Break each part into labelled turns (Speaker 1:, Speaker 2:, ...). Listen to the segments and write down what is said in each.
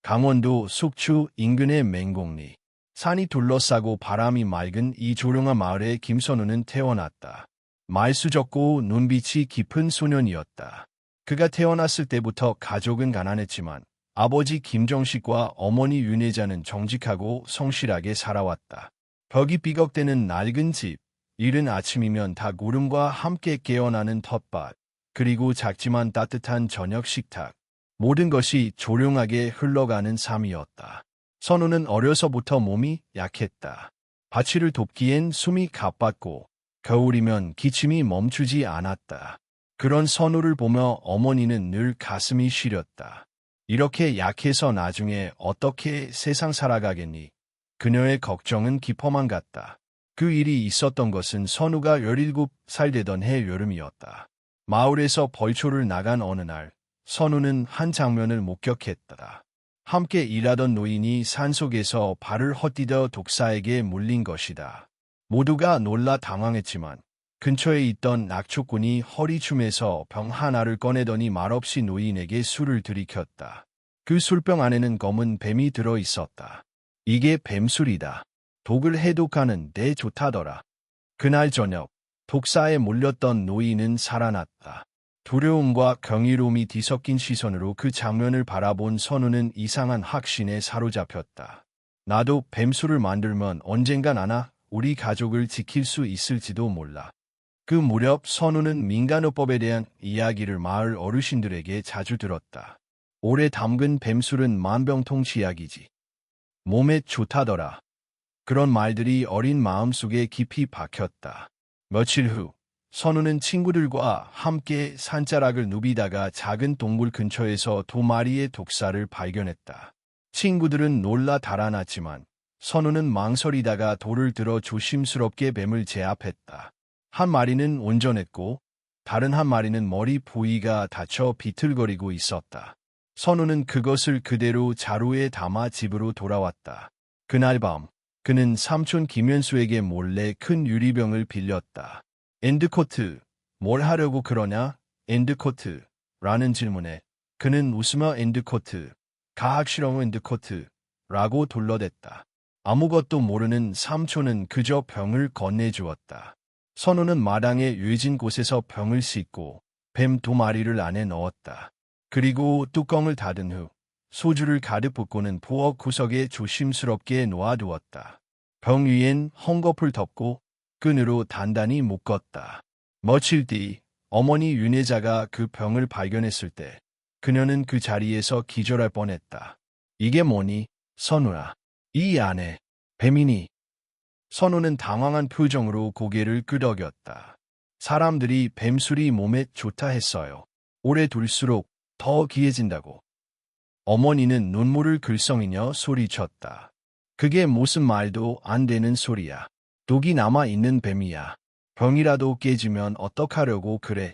Speaker 1: 강원도 속초 인근의 맹곡리. 산이 둘러싸고 바람이 맑은 이 조용한 마을에 김선우는 태어났다. 말수 적고 눈빛이 깊은 소년이었다. 그가 태어났을 때부터 가족은 가난했지만 아버지 김정식과 어머니 윤혜자는 정직하고 성실하게 살아왔다. 벽이 삐걱대는 낡은 집, 이른 아침이면 닭 울음과 함께 깨어나는 텃밭, 그리고 작지만 따뜻한 저녁 식탁. 모든 것이 조용하게 흘러가는 삶이었다. 선우는 어려서부터 몸이 약했다. 밭일을 돕기엔 숨이 가빴고 겨울이면 기침이 멈추지 않았다. 그런 선우를 보며 어머니는 늘 가슴이 시렸다. 이렇게 약해서 나중에 어떻게 세상 살아가겠니? 그녀의 걱정은 깊어만 갔다. 그 일이 있었던 것은 선우가 17살 되던 해 여름이었다. 마을에서 벌초를 나간 어느 날, 선우는 한 장면을 목격했다. 함께 일하던 노인이 산속에서 발을 헛디뎌 독사에게 물린 것이다. 모두가 놀라 당황했지만 근처에 있던 낙초꾼이 허리춤에서 병 하나를 꺼내더니 말없이 노인에게 술을 들이켰다. 그 술병 안에는 검은 뱀이 들어 있었다. 이게 뱀술이다. 독을 해독하는 데 좋다더라. 그날 저녁, 독사에 몰렸던 노인은 살아났다. 두려움과 경이로움이 뒤섞인 시선으로 그 장면을 바라본 선우는 이상한 확신에 사로잡혔다. 나도 뱀술을 만들면 언젠가 나나 우리 가족을 지킬 수 있을지도 몰라. 그 무렵 선우는 민간요법에 대한 이야기를 마을 어르신들에게 자주 들었다. 오래 담근 뱀술은 만병통치약이지. 몸에 좋다더라. 그런 말들이 어린 마음속에 깊이 박혔다. 며칠 후, 선우는 친구들과 함께 산자락을 누비다가 작은 동굴 근처에서 2마리의 독사를 발견했다. 친구들은 놀라 달아났지만 선우는 망설이다가 돌을 들어 조심스럽게 뱀을 제압했다. 한 마리는 온전했고 다른 한 마리는 머리 부위가 다쳐 비틀거리고 있었다. 선우는 그것을 그대로 자루에 담아 집으로 돌아왔다. 그날 밤, 그는 삼촌 김현수에게 몰래 큰 유리병을 빌렸다. 엔드코트, 뭘 하려고 그러냐? 엔드코트, 라는 질문에 그는 웃으며 엔드코트, 과학실험 엔드코트, 라고 둘러댔다. 아무것도 모르는 삼촌은 그저 병을 건네주었다. 선우는 마당에 유해진 곳에서 병을 씻고 뱀 2마리를 안에 넣었다. 그리고 뚜껑을 닫은 후 소주를 가득 붓고는 부엌 구석에 조심스럽게 놓아두었다. 병 위엔 헝겊을 덮고 끈으로 단단히 묶었다. 며칠 뒤 어머니 윤혜자가 그 병을 발견했을 때 그녀는 그 자리에서 기절할 뻔했다. 이게 뭐니, 선우야? 이 안에 뱀이니? 선우는 당황한 표정으로 고개를 끄덕였다. 사람들이 뱀술이 몸에 좋다 했어요. 오래 둘수록 더 귀해진다고. 어머니는 눈물을 글썽이며 소리쳤다. 그게 무슨 말도 안 되는 소리야. 독이 남아있는 뱀이야. 병이라도 깨지면 어떡하려고 그래.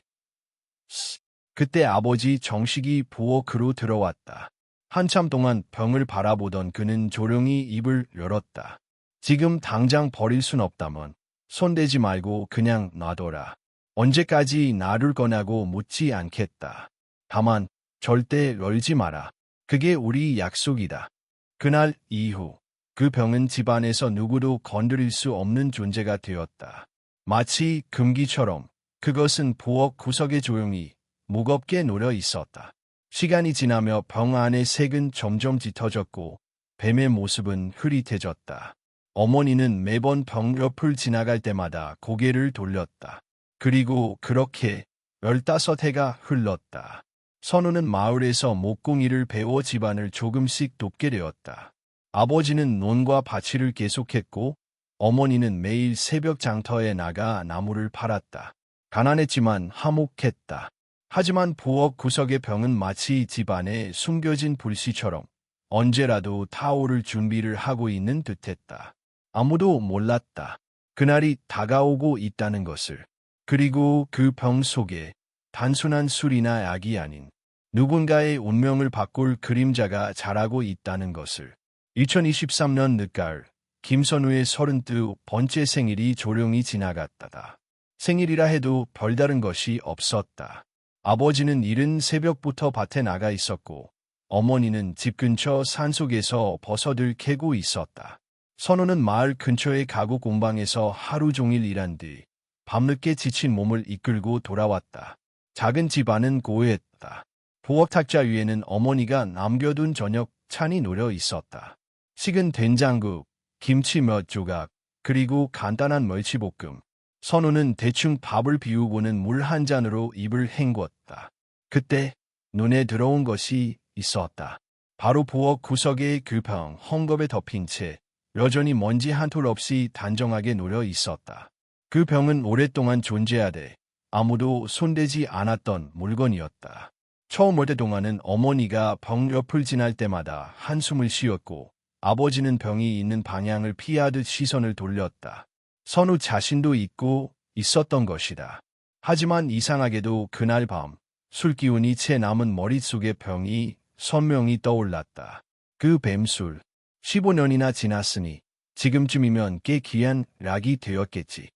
Speaker 1: 그때 아버지 정식이 부엌으로 들어왔다. 한참 동안 병을 바라보던 그는 조용히 입을 열었다. 지금 당장 버릴 순 없다면 손대지 말고 그냥 놔둬라. 언제까지 놔둘 거냐고 묻지 않겠다. 다만 절대 열지 마라. 그게 우리 약속이다. 그날 이후 그 병은 집안에서 누구도 건드릴 수 없는 존재가 되었다. 마치 금기처럼 그것은 부엌 구석에 조용히 무겁게 놓여 있었다. 시간이 지나며 병 안의 색은 점점 짙어졌고 뱀의 모습은 흐릿해졌다. 어머니는 매번 병 옆을 지나갈 때마다 고개를 돌렸다. 그리고 그렇게 15해가 흘렀다. 선우는 마을에서 목공일을 배워 집안을 조금씩 돕게 되었다. 아버지는 논과 밭일을 계속했고 어머니는 매일 새벽 장터에 나가 나무를 팔았다. 가난했지만 화목했다. 하지만 부엌 구석의 병은 마치 집안에 숨겨진 불씨처럼 언제라도 타오를 준비를 하고 있는 듯했다. 아무도 몰랐다. 그날이 다가오고 있다는 것을. 그리고 그 병 속에 단순한 술이나 약이 아닌 누군가의 운명을 바꿀 그림자가 자라고 있다는 것을. 2023년 늦가을, 김선우의 32번째 생일이 조용히 지나갔다. 생일이라 해도 별다른 것이 없었다. 아버지는 이른 새벽부터 밭에 나가 있었고 어머니는 집 근처 산속에서 버섯을 캐고 있었다. 선우는 마을 근처의 가구 공방에서 하루 종일 일한 뒤 밤늦게 지친 몸을 이끌고 돌아왔다. 작은 집안은 고요했다. 부엌 탁자 위에는 어머니가 남겨둔 저녁 찬이 놓여 있었다. 식은 된장국, 김치 몇 조각, 그리고 간단한 멸치볶음. 선우는 대충 밥을 비우고는 물 한 잔으로 입을 헹궜다. 그때 눈에 들어온 것이 있었다. 바로 부엌 구석의 그 병 헝겊에 덮인 채 여전히 먼지 한 톨 없이 단정하게 놓여 있었다. 그 병은 오랫동안 존재하되 아무도 손대지 않았던 물건이었다. 처음 올 때 동안은 어머니가 병 옆을 지날 때마다 한숨을 쉬었고 아버지는 병이 있는 방향을 피하듯 시선을 돌렸다. 선우 자신도 잊고 있었던 것이다. 하지만 이상하게도 그날 밤 술기운이 채 남은 머릿속의 병이 선명히 떠올랐다. 그 뱀술. 15년이나 지났으니 지금쯤이면 꽤 귀한 약이 되었겠지.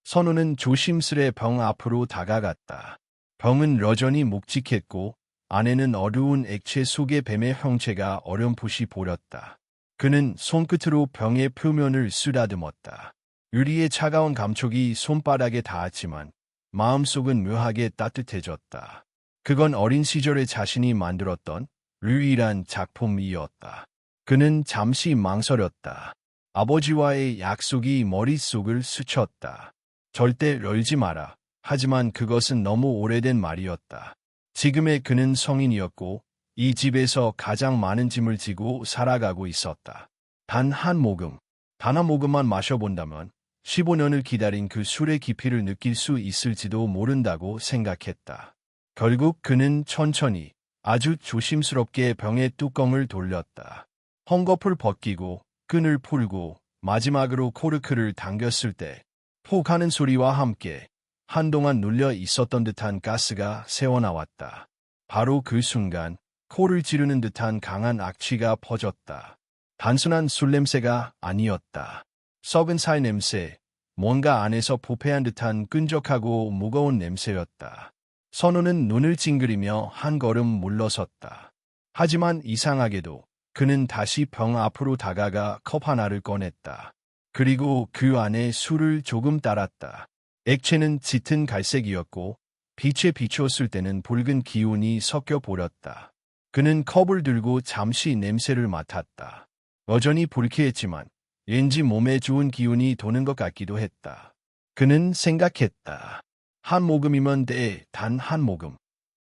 Speaker 1: 선우는 조심스레 병 앞으로 다가갔다. 병은 여전히 묵직했고 안에는 어두운 액체 속의 뱀의 형체가 어렴풋이 보였다. 그는 손끝으로 병의 표면을 쓰다듬었다. 유리의 차가운 감촉이 손바닥에 닿았지만 마음속은 묘하게 따뜻해졌다. 그건 어린 시절에 자신이 만들었던 유일한 작품이었다. 그는 잠시 망설였다. 아버지와의 약속이 머릿속을 스쳤다. 절대 열지 마라. 하지만 그것은 너무 오래된 말이었다. 지금의 그는 성인이었고 이 집에서 가장 많은 짐을 지고 살아가고 있었다. 단 한 모금만 마셔본다면 15년을 기다린 그 술의 깊이를 느낄 수 있을지도 모른다고 생각했다. 결국 그는 천천히 아주 조심스럽게 병의 뚜껑을 돌렸다. 헝겊을 벗기고 끈을 풀고 마지막으로 코르크를 당겼을 때 폭 하는 소리와 함께 한동안 눌려 있었던 듯한 가스가 새어나왔다. 바로 그 순간 코를 찌르는 듯한 강한 악취가 퍼졌다. 단순한 술 냄새가 아니었다. 썩은 살 냄새, 뭔가 안에서 부패한 듯한 끈적하고 무거운 냄새였다. 선우는 눈을 찡그리며 한 걸음 물러섰다. 하지만 이상하게도 그는 다시 병 앞으로 다가가 컵 하나를 꺼냈다. 그리고 그 안에 술을 조금 따랐다. 액체는 짙은 갈색이었고 빛에 비추었을 때는 붉은 기운이 섞여 보였다. 그는 컵을 들고 잠시 냄새를 맡았다. 여전히 불쾌했지만 왠지 몸에 좋은 기운이 도는 것 같기도 했다. 그는 생각했다. 한 모금이면 돼, 단 한 모금.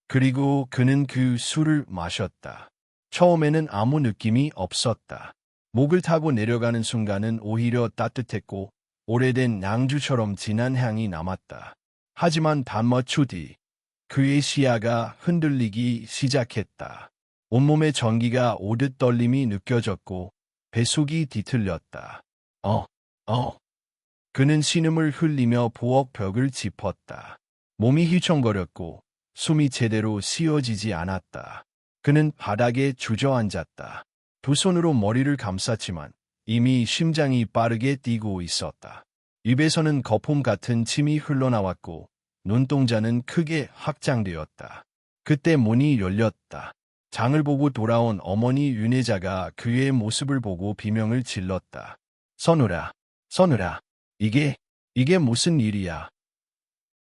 Speaker 1: 그리고 그는 그 술을 마셨다. 처음에는 아무 느낌이 없었다. 목을 타고 내려가는 순간은 오히려 따뜻했고 오래된 양주처럼 진한 향이 남았다. 하지만 몇 초 뒤 그의 시야가 흔들리기 시작했다. 온몸에 전기가 오듯 떨림이 느껴졌고 뱃속이 뒤틀렸다. 그는 신음을 흘리며 부엌 벽을 짚었다. 몸이 휘청거렸고 숨이 제대로 쉬어지지 않았다. 그는 바닥에 주저앉았다. 두 손으로 머리를 감쌌지만 이미 심장이 빠르게 뛰고 있었다. 입에서는 거품 같은 침이 흘러나왔고 눈동자는 크게 확장되었다. 그때 문이 열렸다. 장을 보고 돌아온 어머니 윤혜자가 그의 모습을 보고 비명을 질렀다. 선우라, 선우라, 이게 무슨 일이야?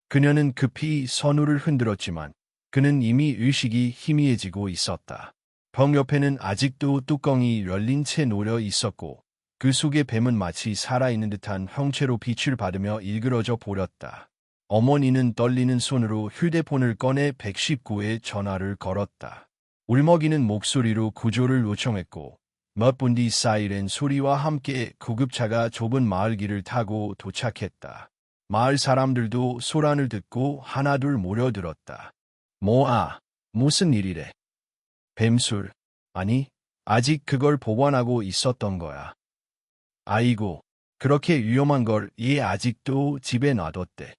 Speaker 1: 그녀는 급히 선우를 흔들었지만 그는 이미 의식이 희미해지고 있었다. 병 옆에는 아직도 뚜껑이 열린 채 놓여 있었고 그 속의 뱀은 마치 살아있는 듯한 형체로 빛을 받으며 일그러져 보였다. 어머니는 떨리는 손으로 휴대폰을 꺼내 119에 전화를 걸었다. 울먹이는 목소리로 구조를 요청했고 몇 분 뒤 사이렌 소리와 함께 구급차가 좁은 마을 길을 타고 도착했다. 마을 사람들도 소란을 듣고 하나둘 모여들었다. 무슨 일이래? 뱀술. 아니, 아직 그걸 보관하고 있었던 거야. 아이고, 그렇게 위험한 걸 얘 아직도 집에 놔뒀대.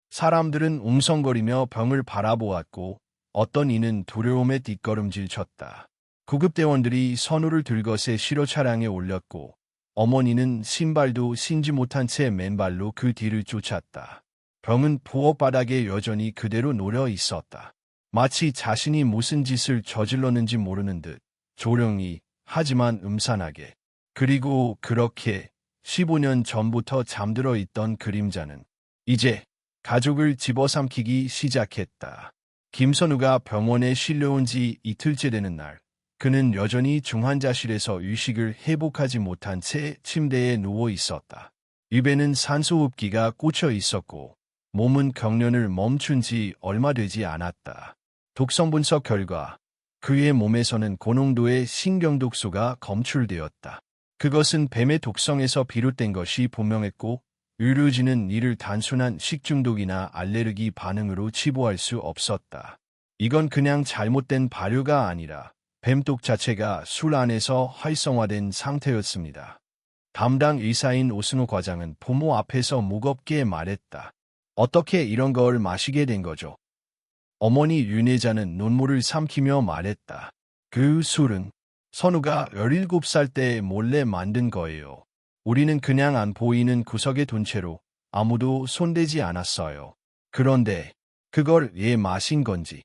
Speaker 1: 사람들은 웅성거리며 병을 바라보았고 어떤 이는 두려움에 뒷걸음질 쳤다. 구급대원들이 선우를 들것에 실어 차량에 올렸고 어머니는 신발도 신지 못한 채 맨발로 그 뒤를 쫓았다. 병은 부엌 바닥에 여전히 그대로 놓여 있었다. 마치 자신이 무슨 짓을 저질렀는지 모르는 듯 조용히 하지만 음산하게. 그리고 그렇게 15년 전부터 잠들어 있던 그림자는 이제 가족을 집어삼키기 시작했다. 김선우가 병원에 실려온 지 이틀째 되는 날, 그는 여전히 중환자실에서 의식을 회복하지 못한 채 침대에 누워 있었다. 입에는 산소호흡기가 꽂혀 있었고 몸은 경련을 멈춘 지 얼마 되지 않았다. 독성 분석 결과 그의 몸에서는 고농도의 신경독소가 검출되었다. 그것은 뱀의 독성에서 비롯된 것이 분명했고 의료진은 이를 단순한 식중독이나 알레르기 반응으로 치부할 수 없었다. 이건 그냥 잘못된 발효가 아니라 뱀독 자체가 술 안에서 활성화된 상태였습니다. 담당 의사인 오승우 과장은 부모 앞에서 무겁게 말했다. 어떻게 이런 걸 마시게 된 거죠? 어머니 윤혜자는 눈물을 삼키며 말했다. 그 술은 선우가 17살 때 몰래 만든 거예요. 우리는 그냥 안 보이는 구석에 둔 채로 아무도 손대지 않았어요. 그런데 그걸 얘 마신 건지.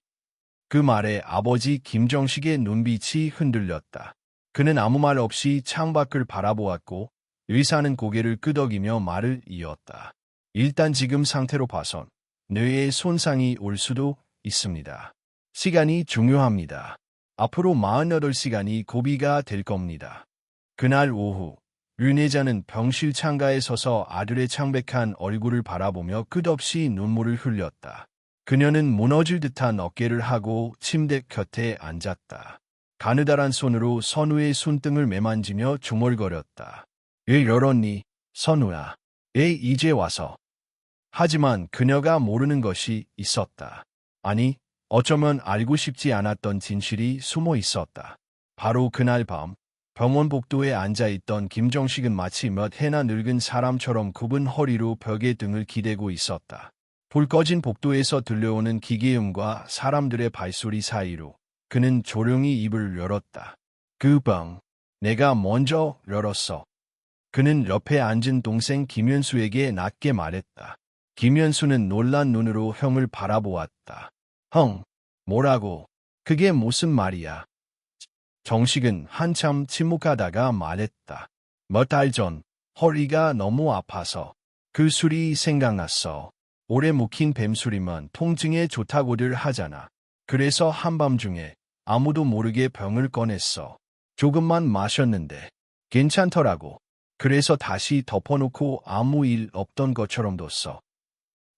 Speaker 1: 그 말에 아버지 김정식의 눈빛이 흔들렸다. 그는 아무 말 없이 창밖을 바라보았고 의사는 고개를 끄덕이며 말을 이었다. 일단 지금 상태로 봐선 뇌에 손상이 올 수도 있습니다. 시간이 중요합니다. 앞으로 48시간이 고비가 될 겁니다. 그날 오후 윤혜자는 병실 창가에 서서 아들의 창백한 얼굴을 바라보며 끝없이 눈물을 흘렸다. 그녀는 무너질 듯한 어깨를 하고 침대 곁에 앉았다. 가느다란 손으로 선우의 손등을 매만지며 중얼거렸다. 왜 이러니, 선우야. 왜 이제 와서. 하지만 그녀가 모르는 것이 있었다. 아니, 어쩌면 알고 싶지 않았던 진실이 숨어 있었다. 바로 그날 밤, 병원 복도에 앉아있던 김정식은 마치 몇 해나 늙은 사람처럼 굽은 허리로 벽에 등을 기대고 있었다. 불 꺼진 복도에서 들려오는 기계음과 사람들의 발소리 사이로 그는 조용히 입을 열었다. 그 방, 내가 먼저 열었어. 그는 옆에 앉은 동생 김현수에게 낮게 말했다. 김현수는 놀란 눈으로 형을 바라보았다. 형, 뭐라고? 그게 무슨 말이야? 정식은 한참 침묵하다가 말했다. 몇 달 전 허리가 너무 아파서 그 술이 생각났어. 오래 묵힌 뱀술이면 통증에 좋다고들 하잖아. 그래서 한밤중에 아무도 모르게 병을 꺼냈어. 조금만 마셨는데 괜찮더라고. 그래서 다시 덮어놓고 아무 일 없던 것처럼 뒀어.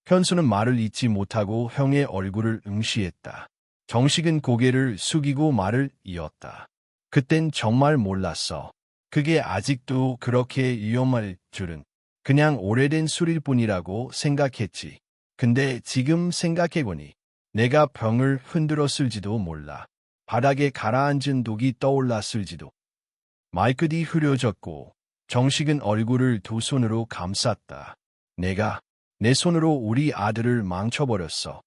Speaker 1: 현수는 말을 잇지 못하고 형의 얼굴을 응시했다. 정식은 고개를 숙이고 말을 이었다. 그땐 정말 몰랐어. 그게 아직도 그렇게 위험할 줄은. 그냥 오래된 술일 뿐이라고 생각했지. 근데 지금 생각해보니 내가 병을 흔들었을지도 몰라. 바닥에 가라앉은 독이 떠올랐을지도. 말끝이 흐려졌고 정식은 얼굴을 두 손으로 감쌌다. 내가 내 손으로 우리 아들을 망쳐버렸어.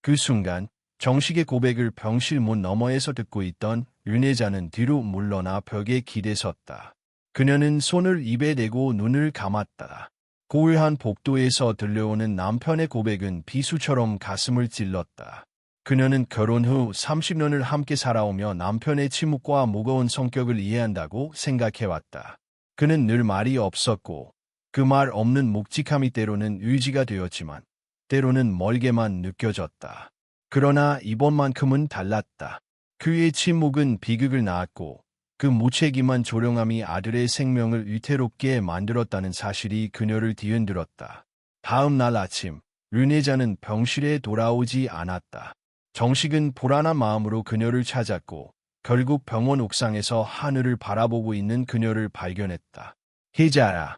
Speaker 1: 그 순간 정식의 고백을 병실 문 너머에서 듣고 있던 윤혜자는 뒤로 물러나 벽에 기대섰다. 그녀는 손을 입에 대고 눈을 감았다. 고요한 복도에서 들려오는 남편의 고백은 비수처럼 가슴을 찔렀다. 그녀는 결혼 후 30년을 함께 살아오며 남편의 침묵과 무거운 성격을 이해한다고 생각해왔다. 그는 늘 말이 없었고 그 말 없는 묵직함이 때로는 의지가 되었지만 때로는 멀게만 느껴졌다. 그러나 이번만큼은 달랐다. 그의 침묵은 비극을 낳았고 그 무책임한 조용함이 아들의 생명을 위태롭게 만들었다는 사실이 그녀를 뒤흔들었다. 다음 날 아침, 윤혜자는 병실에 돌아오지 않았다. 정식은 불안한 마음으로 그녀를 찾았고 결국 병원 옥상에서 하늘을 바라보고 있는 그녀를 발견했다. 혜자야.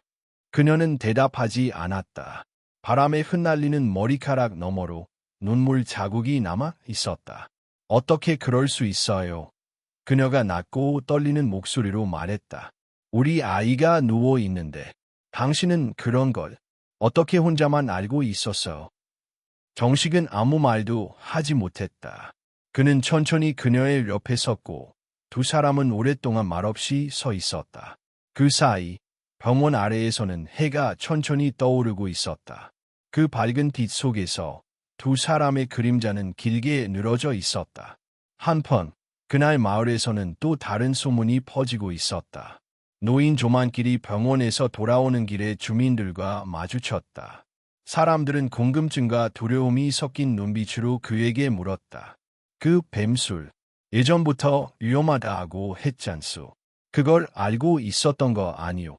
Speaker 1: 그녀는 대답하지 않았다. 바람에 흩날리는 머리카락 너머로 눈물 자국이 남아 있었다. 어떻게 그럴 수 있어요? 그녀가 낮고 떨리는 목소리로 말했다. 우리 아이가 누워 있는데 당신은 그런 걸 어떻게 혼자만 알고 있었어요? 정식은 아무 말도 하지 못했다. 그는 천천히 그녀의 옆에 섰고 두 사람은 오랫동안 말없이 서 있었다. 그 사이 병원 아래에서는 해가 천천히 떠오르고 있었다. 그 밝은 빛 속에서 두 사람의 그림자는 길게 늘어져 있었다. 한편 그날 마을에서는 또 다른 소문이 퍼지고 있었다. 노인 조만길이 병원에서 돌아오는 길에 주민들과 마주쳤다. 사람들은 궁금증과 두려움이 섞인 눈빛으로 그에게 물었다. 그 뱀술, 예전부터 위험하다고 했잖소. 그걸 알고 있었던 거 아니오?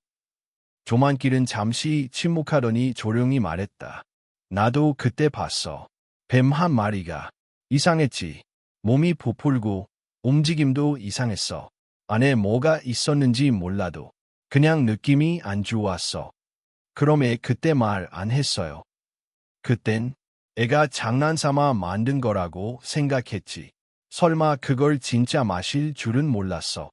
Speaker 1: 조만길은 잠시 침묵하더니 조용히 말했다. 나도 그때 봤어. 뱀 한 마리가 이상했지. 몸이 부풀고 움직임도 이상했어. 안에 뭐가 있었는지 몰라도 그냥 느낌이 안 좋았어. 그럼에 그때 말 안 했어요. 그땐 애가 장난삼아 만든 거라고 생각했지. 설마 그걸 진짜 마실 줄은 몰랐어.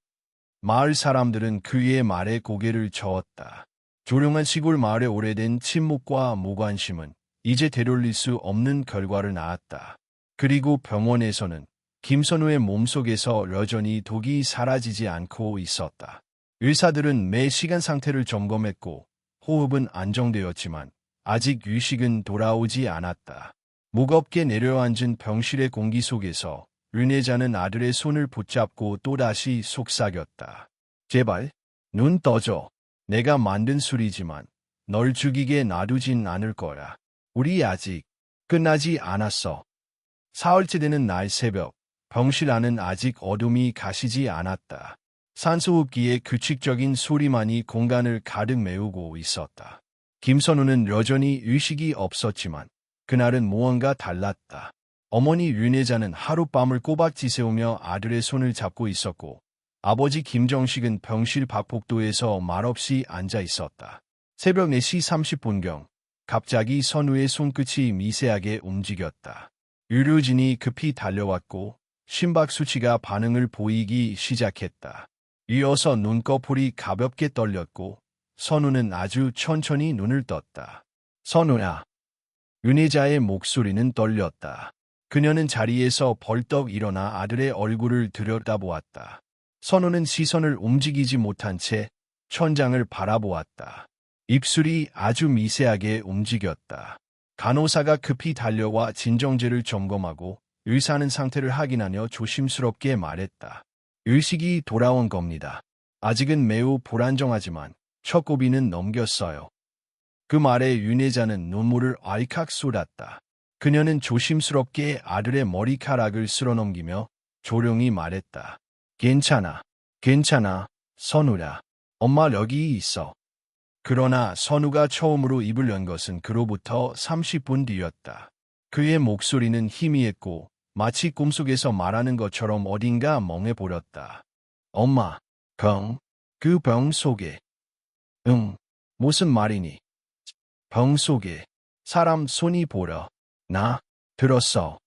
Speaker 1: 마을 사람들은 그의 말에 고개를 저었다. 조용한 시골 마을의 오래된 침묵과 무관심은 이제 되돌릴 수 없는 결과를 낳았다. 그리고 병원에서는 김선우의 몸속에서 여전히 독이 사라지지 않고 있었다. 의사들은 매 시간 상태를 점검했고 호흡은 안정되었지만 아직 의식은 돌아오지 않았다. 무겁게 내려앉은 병실의 공기 속에서 윤혜자는 아들의 손을 붙잡고 또다시 속삭였다. 제발, 눈 떠줘. 내가 만든 술이지만 널 죽이게 놔두진 않을 거야. 우리 아직 끝나지 않았어. 사흘째 되는 날 새벽, 병실 안은 아직 어둠이 가시지 않았다. 산소호흡기의 규칙적인 소리만이 공간을 가득 메우고 있었다. 김선우는 여전히 의식이 없었지만 그날은 무언가 달랐다. 어머니 윤혜자는 하룻밤을 꼬박 지새우며 아들의 손을 잡고 있었고 아버지 김정식은 병실 박복도에서 말없이 앉아 있었다. 새벽 4시 30분경 갑자기 선우의 손끝이 미세하게 움직였다. 의료진이 급히 달려왔고 심박수치가 반응을 보이기 시작했다. 이어서 눈꺼풀이 가볍게 떨렸고 선우는 아주 천천히 눈을 떴다. 선우야. 윤혜자의 목소리는 떨렸다. 그녀는 자리에서 벌떡 일어나 아들의 얼굴을 들여다보았다. 선우는 시선을 움직이지 못한 채 천장을 바라보았다. 입술이 아주 미세하게 움직였다. 간호사가 급히 달려와 진정제를 점검하고 의사는 상태를 확인하며 조심스럽게 말했다. 의식이 돌아온 겁니다. 아직은 매우 불안정하지만 첫 고비는 넘겼어요. 그 말에 윤혜자는 눈물을 알칵 쏟았다. 그녀는 조심스럽게 아들의 머리카락을 쓸어넘기며 조용히 말했다. 괜찮아, 괜찮아, 선우야. 엄마 여기 있어. 그러나 선우가 처음으로 입을 연 것은 그로부터 30분 뒤였다. 그의 목소리는 희미했고 마치 꿈속에서 말하는 것처럼 어딘가 멍해 보였다. 엄마, 그 병 속에. 응, 무슨 말이니? 병 속에 사람 손이 보여. 나 들었어.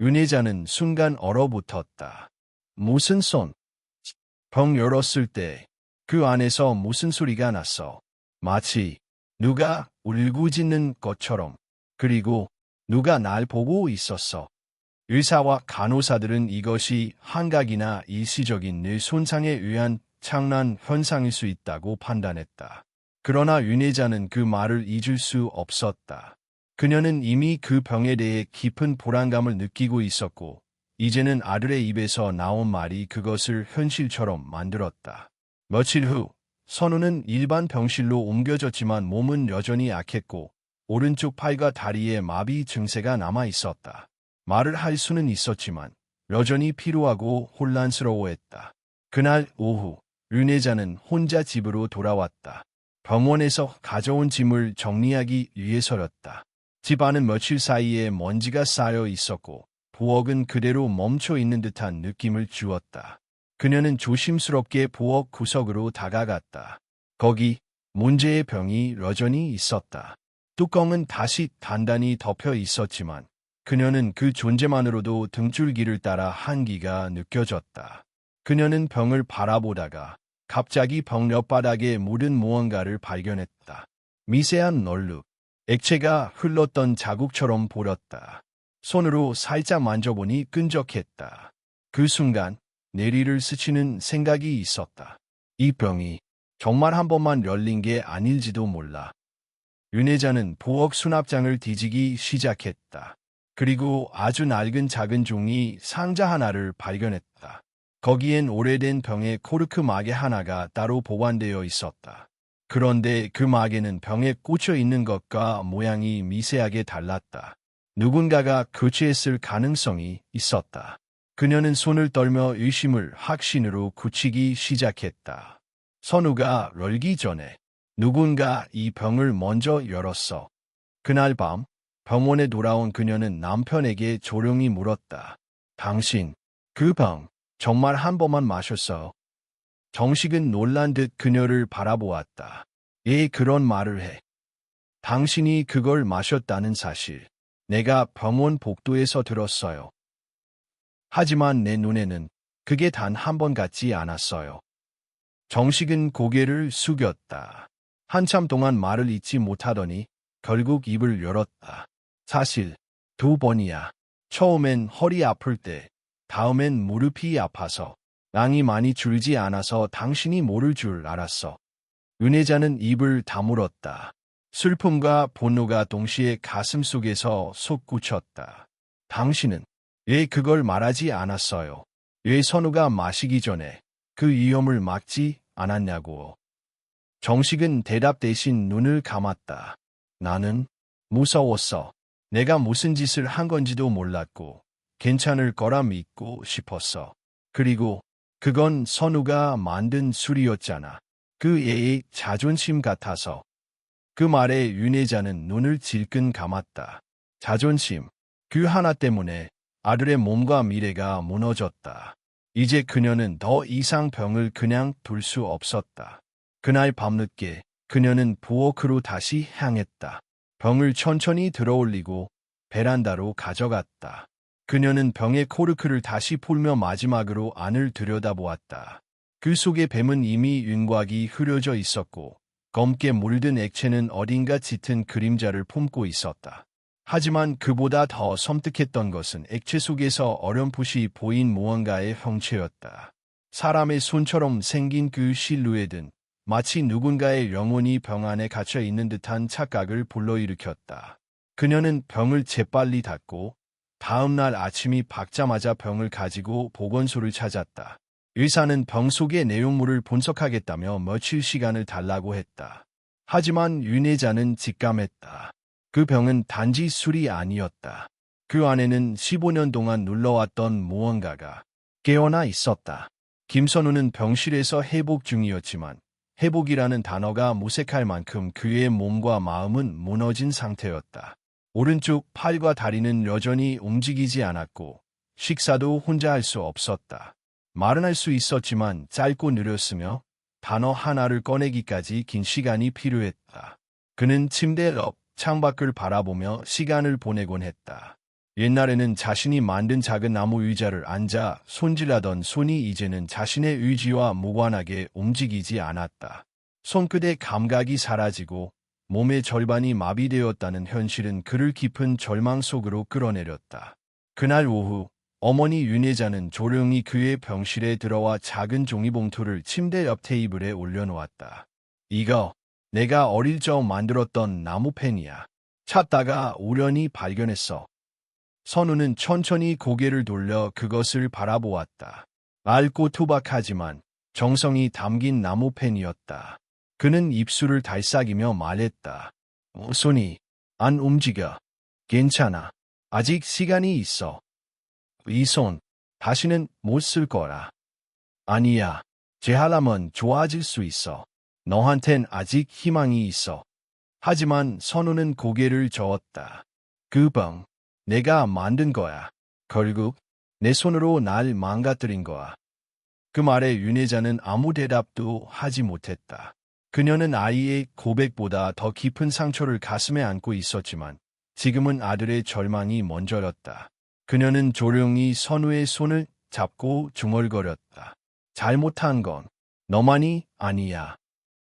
Speaker 1: 윤혜자는 순간 얼어붙었다. 무슨 손? 병 열었을 때 그 안에서 무슨 소리가 났어. 마치 누가 울부짖는 것처럼. 그리고 누가 날 보고 있었어. 의사와 간호사들은 이것이 환각이나 일시적인 뇌 손상에 의한 착란 현상일 수 있다고 판단했다. 그러나 윤혜자는 그 말을 잊을 수 없었다. 그녀는 이미 그 병에 대해 깊은 불안감을 느끼고 있었고 이제는 아들의 입에서 나온 말이 그것을 현실처럼 만들었다. 며칠 후 선우는 일반 병실로 옮겨졌지만 몸은 여전히 약했고 오른쪽 팔과 다리에 마비 증세가 남아 있었다. 말을 할 수는 있었지만 여전히 피로하고 혼란스러워했다. 그날 오후 윤혜자는 혼자 집으로 돌아왔다. 병원에서 가져온 짐을 정리하기 위해서였다. 집 안은 며칠 사이에 먼지가 쌓여 있었고 부엌은 그대로 멈춰 있는 듯한 느낌을 주었다. 그녀는 조심스럽게 부엌 구석으로 다가갔다. 거기 문제의 병이 여전히 있었다. 뚜껑은 다시 단단히 덮여 있었지만 그녀는 그 존재만으로도 등줄기를 따라 한기가 느껴졌다. 그녀는 병을 바라보다가 갑자기 병 옆바닥에 묻은 무언가를 발견했다. 미세한 얼룩, 액체가 흘렀던 자국처럼 보였다. 손으로 살짝 만져보니 끈적했다. 그 순간 내리를 스치는 생각이 있었다. 이 병이 정말 한 번만 열린 게 아닐지도 몰라. 윤혜자는 부엌 수납장을 뒤지기 시작했다. 그리고 아주 낡은 작은 종이 상자 하나를 발견했다. 거기엔 오래된 병의 코르크 마개 하나가 따로 보관되어 있었다. 그런데 그 마개는 병에 꽂혀 있는 것과 모양이 미세하게 달랐다. 누군가가 교체했을 가능성이 있었다. 그녀는 손을 떨며 의심을 확신으로 굳히기 시작했다. 선우가 열기 전에 누군가 이 병을 먼저 열었어. 그날 밤 병원에 돌아온 그녀는 남편에게 조용히 물었다. 당신, 그 병 정말 한 번만 마셨어? 정식은 놀란 듯 그녀를 바라보았다. 예, 그런 말을 해. 당신이 그걸 마셨다는 사실, 내가 병원 복도에서 들었어요. 하지만 내 눈에는 그게 단 한 번 같지 않았어요. 정식은 고개를 숙였다. 한참 동안 말을 잇지 못하더니 결국 입을 열었다. 사실 2번이야. 처음엔 허리 아플 때, 다음엔 무릎이 아파서, 양이 많이 줄지 않아서 당신이 모를 줄 알았어. 은혜자는 입을 다물었다. 슬픔과 분노가 동시에 가슴 속에서 솟구쳤다. 당신은 왜 그걸 말하지 않았어요? 왜 선우가 마시기 전에 그 위험을 막지 않았냐고. 정식은 대답 대신 눈을 감았다. 나는 무서웠어. 내가 무슨 짓을 한 건지도 몰랐고 괜찮을 거라 믿고 싶었어. 그리고 그건 선우가 만든 술이었잖아. 그 애의 자존심 같아서. 그 말에 윤혜자는 눈을 질끈 감았다. 자존심. 그 하나 때문에 아들의 몸과 미래가 무너졌다. 이제 그녀는 더 이상 병을 그냥 둘 수 없었다. 그날 밤늦게 그녀는 부엌으로 다시 향했다. 병을 천천히 들어올리고 베란다로 가져갔다. 그녀는 병의 코르크를 다시 풀며 마지막으로 안을 들여다보았다. 그 속에 뱀은 이미 윤곽이 흐려져 있었고 검게 물든 액체는 어딘가 짙은 그림자를 품고 있었다. 하지만 그보다 더 섬뜩했던 것은 액체 속에서 어렴풋이 보인 무언가의 형체였다. 사람의 손처럼 생긴 그 실루엣은 마치 누군가의 영혼이 병 안에 갇혀 있는 듯한 착각을 불러일으켰다. 그녀는 병을 재빨리 닫고 다음 날 아침이 밝자마자 병을 가지고 보건소를 찾았다. 의사는 병 속의 내용물을 분석하겠다며 며칠 시간을 달라고 했다. 하지만 윤혜자는 직감했다. 그 병은 단지 술이 아니었다. 그 안에는 15년 동안 눌러왔던 무언가가 깨어나 있었다. 김선우는 병실에서 회복 중이었지만 회복이라는 단어가 무색할 만큼 그의 몸과 마음은 무너진 상태였다. 오른쪽 팔과 다리는 여전히 움직이지 않았고 식사도 혼자 할 수 없었다. 말은 할 수 있었지만 짧고 느렸으며 단어 하나를 꺼내기까지 긴 시간이 필요했다. 그는 침대 옆 창밖을 바라보며 시간을 보내곤 했다. 옛날에는 자신이 만든 작은 나무 의자를 앉아 손질하던 손이 이제는 자신의 의지와 무관하게 움직이지 않았다. 손끝의 감각이 사라지고 몸의 절반이 마비되었다는 현실은 그를 깊은 절망 속으로 끌어내렸다. 그날 오후 어머니 윤혜자는 조용히 그의 병실에 들어와 작은 종이봉투를 침대 옆 테이블에 올려놓았다. 이거 내가 어릴 적 만들었던 나무펜이야. 찾다가 우연히 발견했어. 선우는 천천히 고개를 돌려 그것을 바라보았다. 얇고 투박하지만 정성이 담긴 나무펜이었다. 그는 입술을 달싹이며 말했다. 손이 안 움직여. 괜찮아. 아직 시간이 있어. 이 손 다시는 못 쓸 거라. 아니야. 재활하면 좋아질 수 있어. 너한텐 아직 희망이 있어. 하지만 선우는 고개를 저었다. 그 병 내가 만든 거야. 결국 내 손으로 날 망가뜨린 거야. 그 말에 윤혜자는 아무 대답도 하지 못했다. 그녀는 아이의 고백보다 더 깊은 상처를 가슴에 안고 있었지만 지금은 아들의 절망이 먼저였다. 그녀는 조용히 선우의 손을 잡고 중얼거렸다. 잘못한 건 너만이 아니야.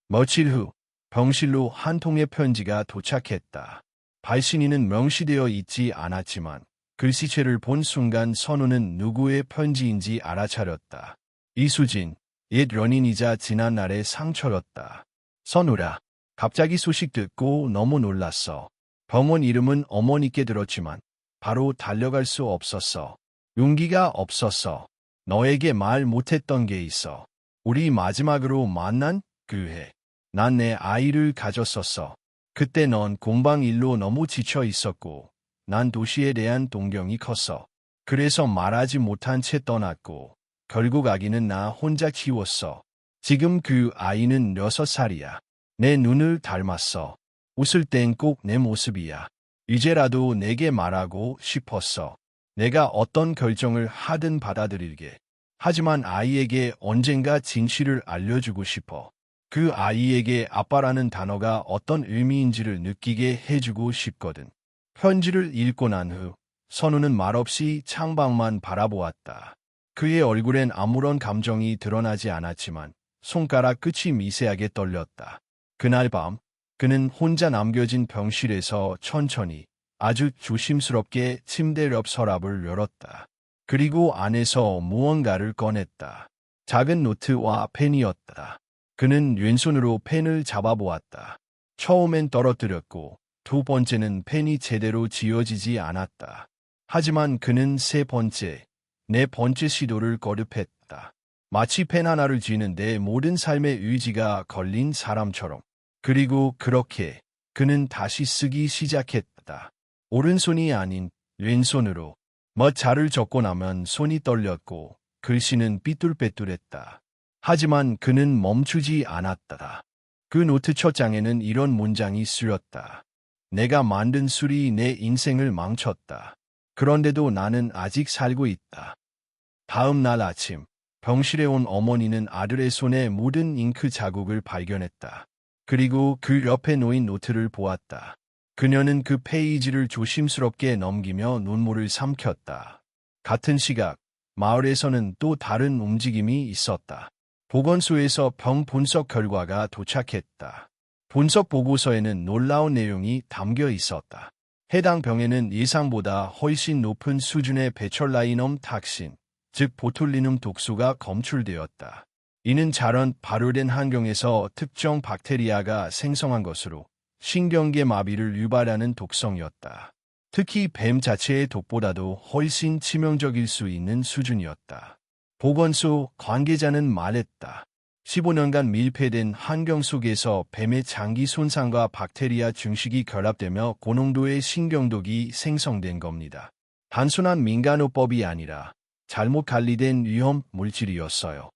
Speaker 1: 며칠 후 병실로 한 통의 편지가 도착했다. 발신인은 명시되어 있지 않았지만 글씨체를 본 순간 선우는 누구의 편지인지 알아차렸다. 이수진, 옛 연인이자 지난날의 상처였다. 선우라, 갑자기 소식 듣고 너무 놀랐어. 병원 이름은 어머니께 들었지만 바로 달려갈 수 없었어. 용기가 없었어. 너에게 말 못했던 게 있어. 우리 마지막으로 만난 그 해. 난 내 아이를 가졌었어. 그때 넌 공방 일로 너무 지쳐 있었고, 난 도시에 대한 동경이 컸어. 그래서 말하지 못한 채 떠났고, 결국 아기는 나 혼자 키웠어. 지금 그 아이는 6살이야. 내 눈을 닮았어. 웃을 땐 꼭 내 모습이야. 이제라도 내게 말하고 싶었어. 내가 어떤 결정을 하든 받아들일게. 하지만 아이에게 언젠가 진실을 알려주고 싶어. 그 아이에게 아빠라는 단어가 어떤 의미인지를 느끼게 해주고 싶거든. 편지를 읽고 난 후 선우는 말없이 창밖만 바라보았다. 그의 얼굴엔 아무런 감정이 드러나지 않았지만 손가락 끝이 미세하게 떨렸다. 그날 밤 그는 혼자 남겨진 병실에서 천천히 아주 조심스럽게 침대 옆 서랍을 열었다. 그리고 안에서 무언가를 꺼냈다. 작은 노트와 펜이었다. 그는 왼손으로 펜을 잡아보았다. 처음엔 떨어뜨렸고 두 번째는 펜이 제대로 지어지지 않았다. 하지만 그는 세 번째, 네 번째 시도를 거듭했다. 마치 펜 하나를 쥐는데 모든 삶의 의지가 걸린 사람처럼. 그리고 그렇게 그는 다시 쓰기 시작했다. 오른손이 아닌 왼손으로. 자를 적고 나면 손이 떨렸고 글씨는 삐뚤빼뚤했다. 하지만 그는 멈추지 않았다. 그 노트 첫 장에는 이런 문장이 쓰였다. 내가 만든 술이 내 인생을 망쳤다. 그런데도 나는 아직 살고 있다. 다음 날 아침, 병실에 온 어머니는 아들의 손에 묻은 잉크 자국을 발견했다. 그리고 그 옆에 놓인 노트를 보았다. 그녀는 그 페이지를 조심스럽게 넘기며 눈물을 삼켰다. 같은 시각, 마을에서는 또 다른 움직임이 있었다. 보건소에서 병 분석 결과가 도착했다. 분석 보고서에는 놀라운 내용이 담겨 있었다. 해당 병에는 예상보다 훨씬 높은 수준의 베철라이넘 탁신, 즉 보툴리눔 독소가 검출되었다. 이는 자연 발효된 환경에서 특정 박테리아가 생성한 것으로 신경계 마비를 유발하는 독성이었다. 특히 뱀 자체의 독보다도 훨씬 치명적일 수 있는 수준이었다. 보건소 관계자는 말했다. 15년간 밀폐된 환경 속에서 뱀의 장기 손상과 박테리아 증식이 결합되며 고농도의 신경독이 생성된 겁니다. 단순한 민간요법이 아니라 잘못 관리된 위험 물질이었어요.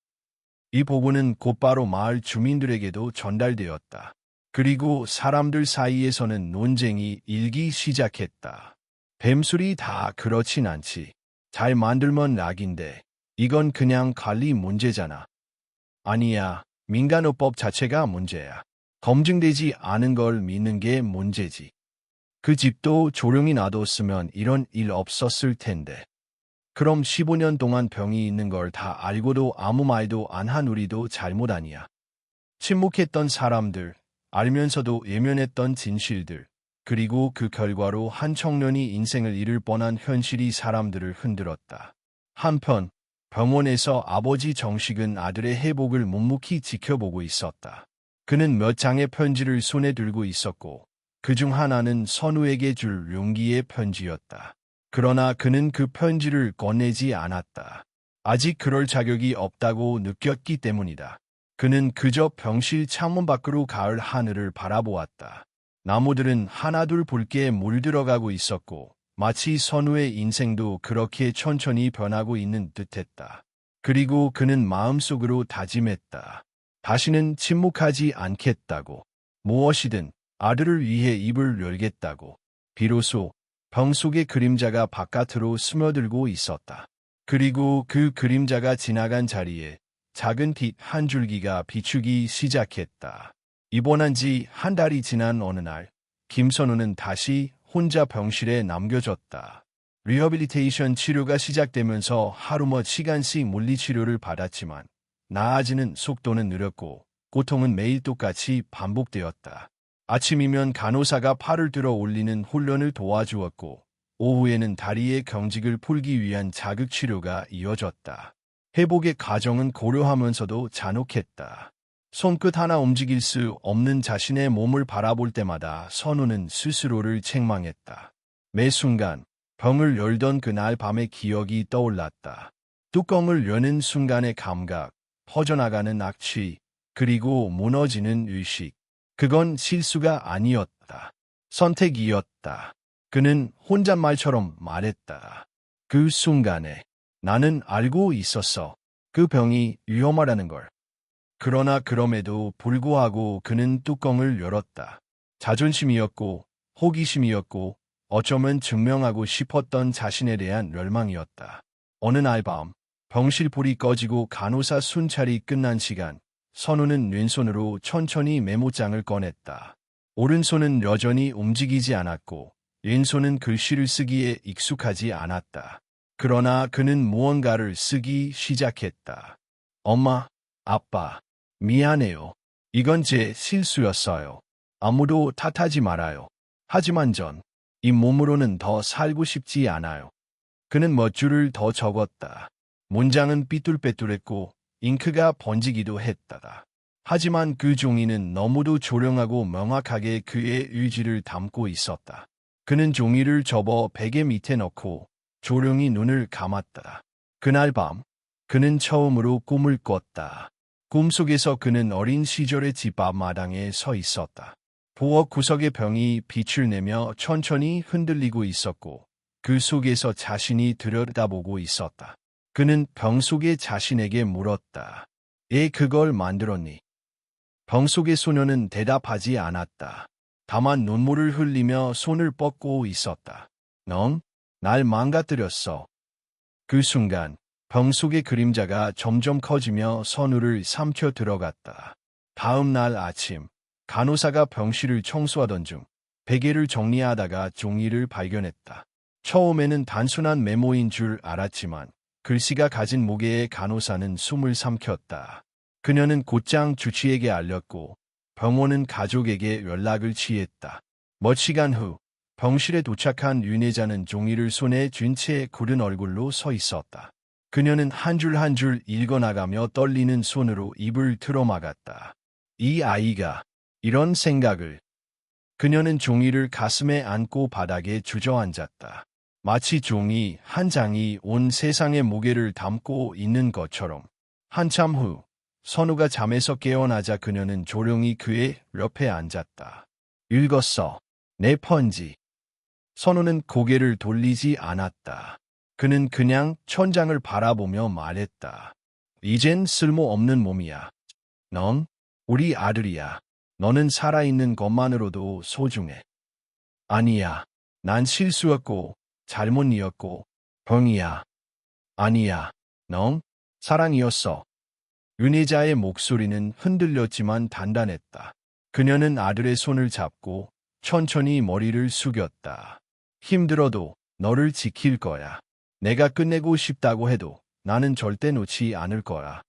Speaker 1: 이 보고는 곧바로 마을 주민들에게도 전달되었다. 그리고 사람들 사이에서는 논쟁이 일기 시작했다. 뱀술이 다 그렇진 않지. 잘 만들면 낙인데 이건 그냥 관리 문제잖아. 아니야. 민간요법 자체가 문제야. 검증되지 않은 걸 믿는 게 문제지. 그 집도 조용히 놔뒀으면 이런 일 없었을 텐데. 그럼 15년 동안 병이 있는 걸 다 알고도 아무 말도 안 한 우리도 잘못 아니야. 침묵했던 사람들, 알면서도 예면했던 진실들, 그리고 그 결과로 한 청년이 인생을 잃을 뻔한 현실이 사람들을 흔들었다. 한편 병원에서 아버지 정식은 아들의 회복을 묵묵히 지켜보고 있었다. 그는 몇 장의 편지를 손에 들고 있었고 그중 하나는 선우에게 줄 용기의 편지였다. 그러나 그는 그 편지를 꺼내지 않았다. 아직 그럴 자격이 없다고 느꼈기 때문이다. 그는 그저 병실 창문 밖으로 가을 하늘을 바라보았다. 나무들은 하나둘 붉게 물들어가고 있었고 마치 선우의 인생도 그렇게 천천히 변하고 있는 듯했다. 그리고 그는 마음속으로 다짐했다. 다시는 침묵하지 않겠다고. 무엇이든 아들을 위해 입을 열겠다고. 비로소 병 속의 그림자가 바깥으로 스며들고 있었다. 그리고 그 그림자가 지나간 자리에 작은 빛 한 줄기가 비추기 시작했다. 입원한 지 한 달이 지난 어느 날, 김선우는 다시 혼자 병실에 남겨졌다. 리허빌리테이션 치료가 시작되면서 하루머 시간씩 물리치료를 받았지만 나아지는 속도는 느렸고 고통은 매일 똑같이 반복되었다. 아침이면 간호사가 팔을 들어 올리는 훈련을 도와주었고 오후에는 다리의 경직을 풀기 위한 자극치료가 이어졌다. 회복의 과정은 고려하면서도 잔혹했다. 손끝 하나 움직일 수 없는 자신의 몸을 바라볼 때마다 선우는 스스로를 책망했다. 매 순간 병을 열던 그날 밤의 기억이 떠올랐다. 뚜껑을 여는 순간의 감각, 퍼져나가는 악취, 그리고 무너지는 의식. 그건 실수가 아니었다. 선택이었다. 그는 혼잣말처럼 말했다. 그 순간에 나는 알고 있었어. 그 병이 위험하다는 걸. 그러나 그럼에도 불구하고 그는 뚜껑을 열었다. 자존심이었고, 호기심이었고, 어쩌면 증명하고 싶었던 자신에 대한 열망이었다. 어느 날 밤, 병실불이 꺼지고 간호사 순찰이 끝난 시간, 선우는 왼손으로 천천히 메모장을 꺼냈다. 오른손은 여전히 움직이지 않았고, 왼손은 글씨를 쓰기에 익숙하지 않았다. 그러나 그는 무언가를 쓰기 시작했다. 엄마, 아빠, 미안해요. 이건 제 실수였어요. 아무도 탓하지 말아요. 하지만 이 몸으로는 더 살고 싶지 않아요. 그는 몇 줄을 더 적었다. 문장은 삐뚤빼뚤했고 잉크가 번지기도 했다. 하지만 그 종이는 너무도 조용하고 명확하게 그의 의지를 담고 있었다. 그는 종이를 접어 베개 밑에 넣고 조용히 눈을 감았다. 그날 밤, 그는 처음으로 꿈을 꿨다. 꿈속에서 그는 어린 시절의 집 앞마당에 서 있었다. 부엌 구석의 병이 빛을 내며 천천히 흔들리고 있었고 그 속에서 자신이 들여다보고 있었다. 그는 병 속의 자신에게 물었다. 애 그걸 만들었니? 병 속의 소녀는 대답하지 않았다. 다만 눈물을 흘리며 손을 뻗고 있었다. 넌 날 망가뜨렸어. 그 순간 병 속의 그림자가 점점 커지며 선우를 삼켜 들어갔다. 다음 날 아침 간호사가 병실을 청소하던 중 베개를 정리하다가 종이를 발견했다. 처음에는 단순한 메모인 줄 알았지만 글씨가 가진 무게에 간호사는 숨을 삼켰다. 그녀는 곧장 주치에게 알렸고 병원은 가족에게 연락을 취했다. 몇 시간 후 병실에 도착한 윤혜자는 종이를 손에 쥔 채 굳은 얼굴로 서 있었다. 그녀는 한 줄 한 줄 읽어나가며 떨리는 손으로 입을 틀어막았다. 이 아이가 이런 생각을. 그녀는 종이를 가슴에 안고 바닥에 주저앉았다. 마치 종이 한 장이 온 세상의 무게를 담고 있는 것처럼. 한참 후 선우가 잠에서 깨어나자 그녀는 조용히 그의 옆에 앉았다. 읽었어. 내 편지. 선우는 고개를 돌리지 않았다. 그는 그냥 천장을 바라보며 말했다. 이젠 쓸모없는 몸이야. 넌 우리 아들이야. 너는 살아있는 것만으로도 소중해. 아니야. 난 실수였고 잘못이었고 병이야. 아니야. 넌 사랑이었어. 윤혜자의 목소리는 흔들렸지만 단단했다. 그녀는 아들의 손을 잡고 천천히 머리를 숙였다. 힘들어도 너를 지킬 거야. 내가 끝내고 싶다고 해도 나는 절대 놓지 않을 거야.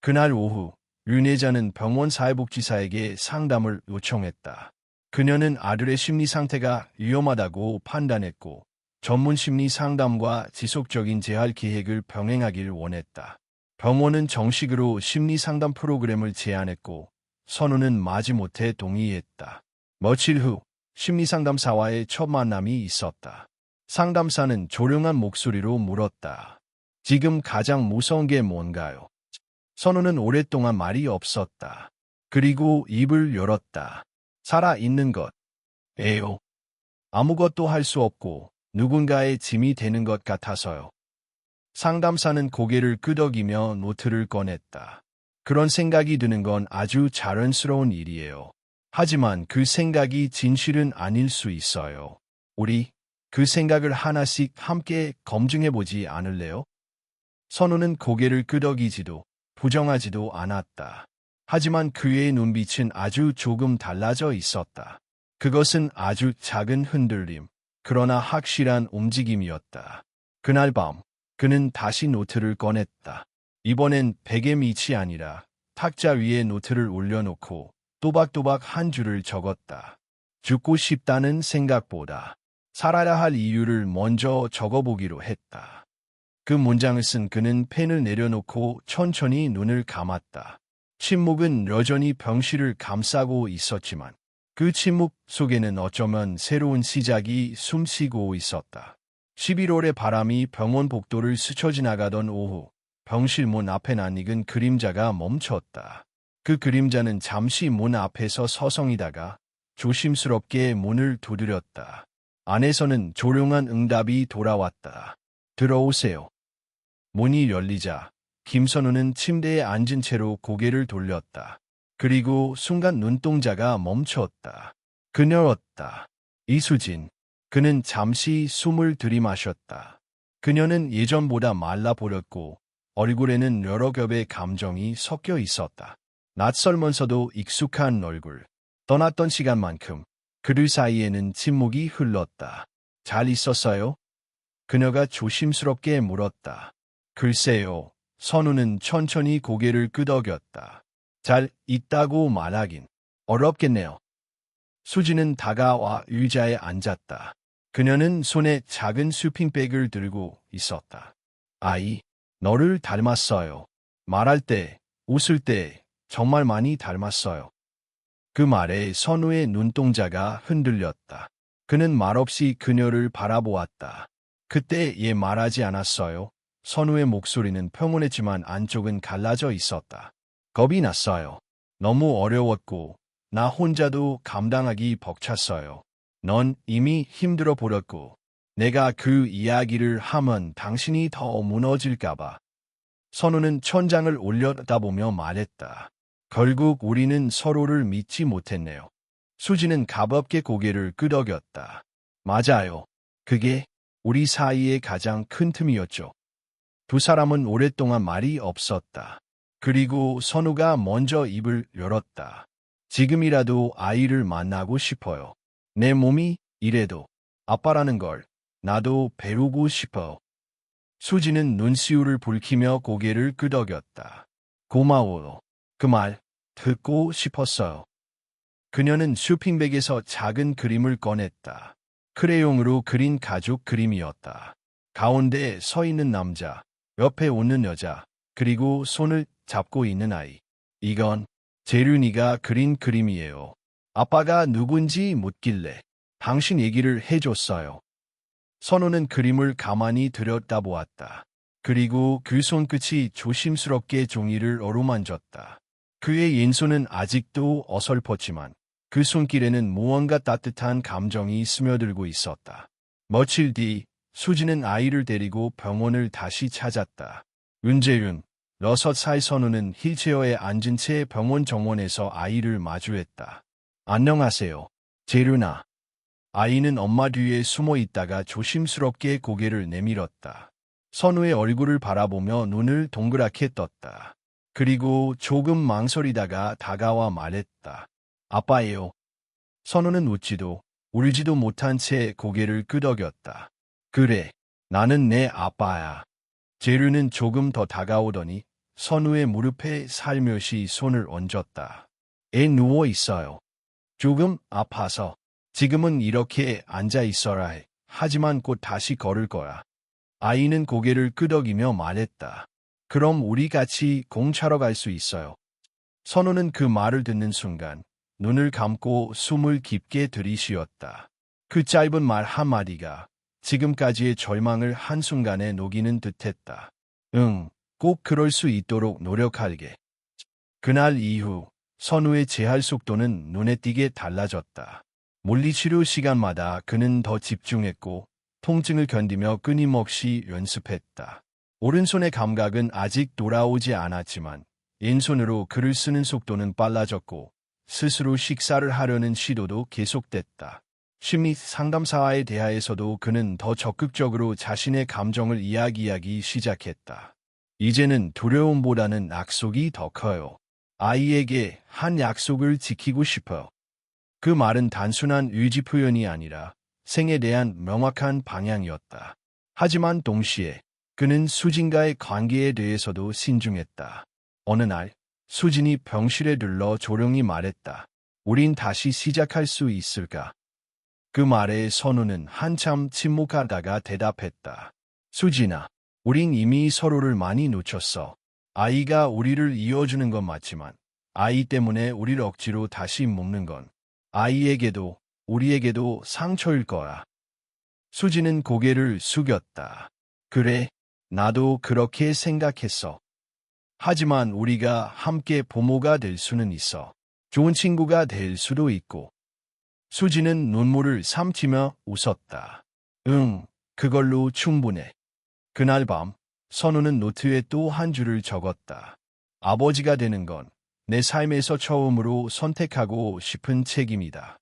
Speaker 1: 그날 오후 윤혜자는 병원 사회복지사에게 상담을 요청했다. 그녀는 아들의 심리 상태가 위험하다고 판단했고 전문 심리 상담과 지속적인 재활 계획을 병행하길 원했다. 병원은 정식으로 심리 상담 프로그램을 제안했고 선우는 마지못해 동의했다. 며칠 후 심리상담사와의 첫 만남이 있었다. 상담사는 조용한 목소리로 물었다. 지금 가장 무서운 게 뭔가요? 선우는 오랫동안 말이 없었다. 그리고 입을 열었다. 살아있는 것. 에요. 아무것도 할 수 없고 누군가의 짐이 되는 것 같아서요. 상담사는 고개를 끄덕이며 노트를 꺼냈다. 그런 생각이 드는 건 아주 자연스러운 일이에요. 하지만 그 생각이 진실은 아닐 수 있어요. 우리 그 생각을 하나씩 함께 검증해보지 않을래요? 선우는 고개를 끄덕이지도 부정하지도 않았다. 하지만 그의 눈빛은 아주 조금 달라져 있었다. 그것은 아주 작은 흔들림, 그러나 확실한 움직임이었다. 그날 밤, 그는 다시 노트를 꺼냈다. 이번엔 베개 밑이 아니라 탁자 위에 노트를 올려놓고 또박또박 한 줄을 적었다. 죽고 싶다는 생각보다 살아야 할 이유를 먼저 적어보기로 했다. 그 문장을 쓴 그는 펜을 내려놓고 천천히 눈을 감았다. 침묵은 여전히 병실을 감싸고 있었지만 그 침묵 속에는 어쩌면 새로운 시작이 숨쉬고 있었다. 11월의 바람이 병원 복도를 스쳐 지나가던 오후, 병실 문 앞에 낯익은 그림자가 멈췄다. 그 그림자는 잠시 문 앞에서 서성이다가 조심스럽게 문을 두드렸다. 안에서는 조용한 응답이 돌아왔다. 들어오세요. 문이 열리자 김선우는 침대에 앉은 채로 고개를 돌렸다. 그리고 순간 눈동자가 멈췄다. 그녀였다. 이수진. 그는 잠시 숨을 들이마셨다. 그녀는 예전보다 말라버렸고 얼굴에는 여러 겹의 감정이 섞여 있었다. 낯설면서도 익숙한 얼굴. 떠났던 시간만큼 그들 사이에는 침묵이 흘렀다. 잘 있었어요? 그녀가 조심스럽게 물었다. 글쎄요. 선우는 천천히 고개를 끄덕였다. 잘 있다고 말하긴 어렵겠네요. 수지는 다가와 의자에 앉았다. 그녀는 손에 작은 쇼핑백을 들고 있었다. 아이, 너를 닮았어요. 말할 때, 웃을 때 정말 많이 닮았어요. 그 말에 선우의 눈동자가 흔들렸다. 그는 말없이 그녀를 바라보았다. 그때 얘 말하지 않았어요. 선우의 목소리는 평온했지만 안쪽은 갈라져 있었다. 겁이 났어요. 너무 어려웠고 나 혼자도 감당하기 벅찼어요. 넌 이미 힘들어 버렸고 내가 그 이야기를 하면 당신이 더 무너질까봐. 선우는 천장을 올려다보며 말했다. 결국 우리는 서로를 믿지 못했네요. 수지는 가볍게 고개를 끄덕였다. 맞아요. 그게 우리 사이의 가장 큰 틈이었죠. 두 사람은 오랫동안 말이 없었다. 그리고 선우가 먼저 입을 열었다. 지금이라도 아이를 만나고 싶어요. 내 몸이 이래도 아빠라는 걸 나도 배우고 싶어. 수지는 눈시울을 붉히며 고개를 끄덕였다. 고마워요. 그 말 듣고 싶었어요. 그녀는 쇼핑백에서 작은 그림을 꺼냈다. 크레용으로 그린 가족 그림이었다. 가운데에 서 있는 남자, 옆에 웃는 여자, 그리고 손을 잡고 있는 아이. 이건 재륜이가 그린 그림이에요. 아빠가 누군지 묻길래 당신 얘기를 해줬어요. 선우는 그림을 가만히 들여다보았다. 그리고 그 손끝이 조심스럽게 종이를 어루만졌다. 그의 왼손은 아직도 어설펐지만 그 손길에는 무언가 따뜻한 감정이 스며들고 있었다. 며칠 뒤 수지는 아이를 데리고 병원을 다시 찾았다. 윤재윤, 6살 선우는 휠체어에 앉은 채 병원 정원에서 아이를 마주했다. 안녕하세요. 재윤아. 아이는 엄마 뒤에 숨어 있다가 조심스럽게 고개를 내밀었다. 선우의 얼굴을 바라보며 눈을 동그랗게 떴다. 그리고 조금 망설이다가 다가와 말했다. 아빠예요. 선우는 웃지도 울지도 못한 채 고개를 끄덕였다. 그래, 나는 내 아빠야. 재륜은 조금 더 다가오더니 선우의 무릎에 살며시 손을 얹었다. 애 누워 있어요. 조금 아파서. 지금은 이렇게 앉아 있어라 해. 하지만 곧 다시 걸을 거야. 아이는 고개를 끄덕이며 말했다. 그럼 우리 같이 공차러 갈 수 있어요. 선우는 그 말을 듣는 순간 눈을 감고 숨을 깊게 들이쉬었다. 그 짧은 말 한마디가 지금까지의 절망을 한순간에 녹이는 듯했다. 응, 꼭 그럴 수 있도록 노력할게. 그날 이후 선우의 재활 속도는 눈에 띄게 달라졌다. 물리치료 시간마다 그는 더 집중했고 통증을 견디며 끊임없이 연습했다. 오른손의 감각은 아직 돌아오지 않았지만 왼손으로 글을 쓰는 속도는 빨라졌고 스스로 식사를 하려는 시도도 계속됐다. 심리 상담사와의 대화에서도 그는 더 적극적으로 자신의 감정을 이야기하기 시작했다. 이제는 두려움보다는 약속이 더 커요. 아이에게 한 약속을 지키고 싶어요. 그 말은 단순한 의지 표현이 아니라 생에 대한 명확한 방향이었다. 하지만 동시에 그는 수진과의 관계에 대해서도 신중했다. 어느 날 수진이 병실에 들러 조용히 말했다. 우린 다시 시작할 수 있을까? 그 말에 선우는 한참 침묵하다가 대답했다. 수진아, 우린 이미 서로를 많이 놓쳤어. 아이가 우리를 이어주는 건 맞지만 아이 때문에 우리를 억지로 다시 묶는 건 아이에게도 우리에게도 상처일 거야. 수지는 고개를 숙였다. 그래, 나도 그렇게 생각했어. 하지만 우리가 함께 부모가 될 수는 있어. 좋은 친구가 될 수도 있고. 수지는 눈물을 삼키며 웃었다. 응, 그걸로 충분해. 그날 밤, 선우는 노트에 또 한 줄을 적었다. 아버지가 되는 건 내 삶에서 처음으로 선택하고 싶은 책임이다.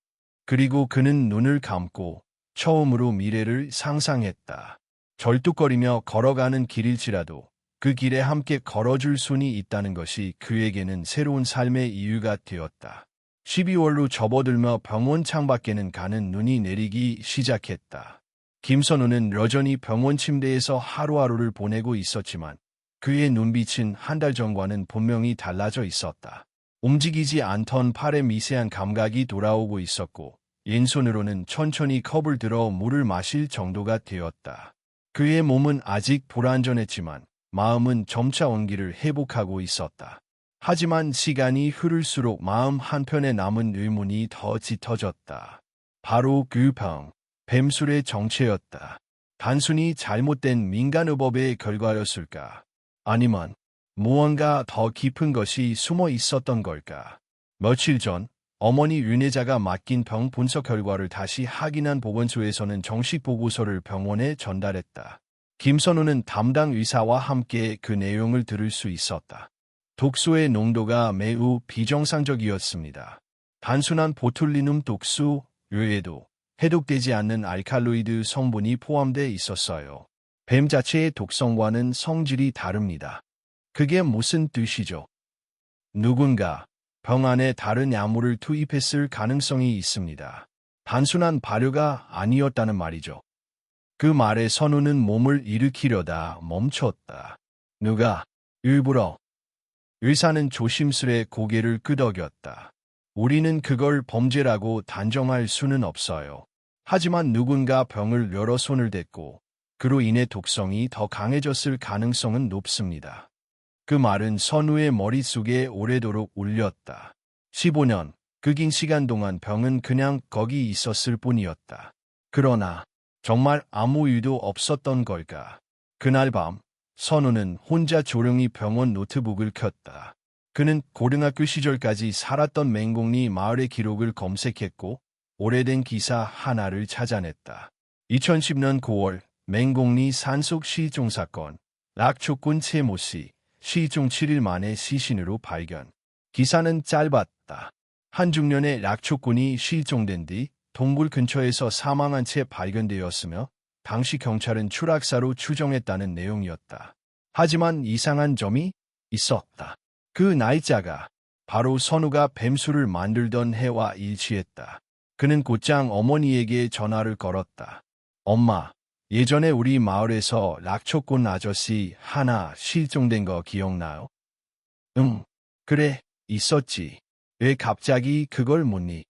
Speaker 1: 그리고 그는 눈을 감고 처음으로 미래를 상상했다. 절뚝거리며 걸어가는 길일지라도 그 길에 함께 걸어줄 손이 있다는 것이 그에게는 새로운 삶의 이유가 되었다. 12월로 접어들며 병원 창밖에는 가는 눈이 내리기 시작했다. 김선우는 여전히 병원 침대에서 하루하루를 보내고 있었지만 그의 눈빛은 한 달 전과는 분명히 달라져 있었다. 움직이지 않던 팔에 미세한 감각이 돌아오고 있었고 왼손으로는 천천히 컵을 들어 물을 마실 정도가 되었다. 그의 몸은 아직 불완전했지만 마음은 점차 온기를 회복하고 있었다. 하지만 시간이 흐를수록 마음 한편에 남은 의문이 더 짙어졌다. 바로 그 병, 뱀술의 정체였다. 단순히 잘못된 민간의법의 결과였을까? 아니면 무언가 더 깊은 것이 숨어 있었던 걸까? 며칠 전 어머니 윤혜자가 맡긴 병 분석 결과를 다시 확인한 보건소에서는 정식 보고서를 병원에 전달했다. 김선우는 담당 의사와 함께 그 내용을 들을 수 있었다. 독소의 농도가 매우 비정상적이었습니다. 단순한 보툴리눔 독소 외에도 해독되지 않는 알칼로이드 성분이 포함되어 있었어요. 뱀 자체의 독성과는 성질이 다릅니다. 그게 무슨 뜻이죠? 누군가 병 안에 다른 약물을 투입했을 가능성이 있습니다. 단순한 발효가 아니었다는 말이죠. 그 말에 선우는 몸을 일으키려다 멈췄다. 누가? 일부러. 의사는 조심스레 고개를 끄덕였다. 우리는 그걸 범죄라고 단정할 수는 없어요. 하지만 누군가 병을 여러 손을 댔고 그로 인해 독성이 더 강해졌을 가능성은 높습니다. 그 말은 선우의 머릿속에 오래도록 울렸다. 15년, 그 긴 시간 동안 병은 그냥 거기 있었을 뿐이었다. 그러나 정말 아무 이유도 없었던 걸까? 그날 밤, 선우는 혼자 조용히 병원 노트북을 켰다. 그는 고등학교 시절까지 살았던 맹공리 마을의 기록을 검색했고 오래된 기사 하나를 찾아냈다. 2010년 9월 맹공리 산속 실종 사건, 락초꾼 최모 씨, 실종 7일 만에 시신으로 발견. 기사는 짧았다. 한중년의 락초꾼이 실종된 뒤 동굴 근처에서 사망한 채 발견되었으며 당시 경찰은 추락사로 추정했다는 내용이었다. 하지만 이상한 점이 있었다. 그 날짜가 바로 선우가 뱀술을 만들던 해와 일치했다. 그는 곧장 어머니에게 전화를 걸었다. 엄마, 예전에 우리 마을에서 락초꾼 아저씨 하나 실종된 거 기억나요? 응, 그래, 있었지. 왜 갑자기 그걸 묻니?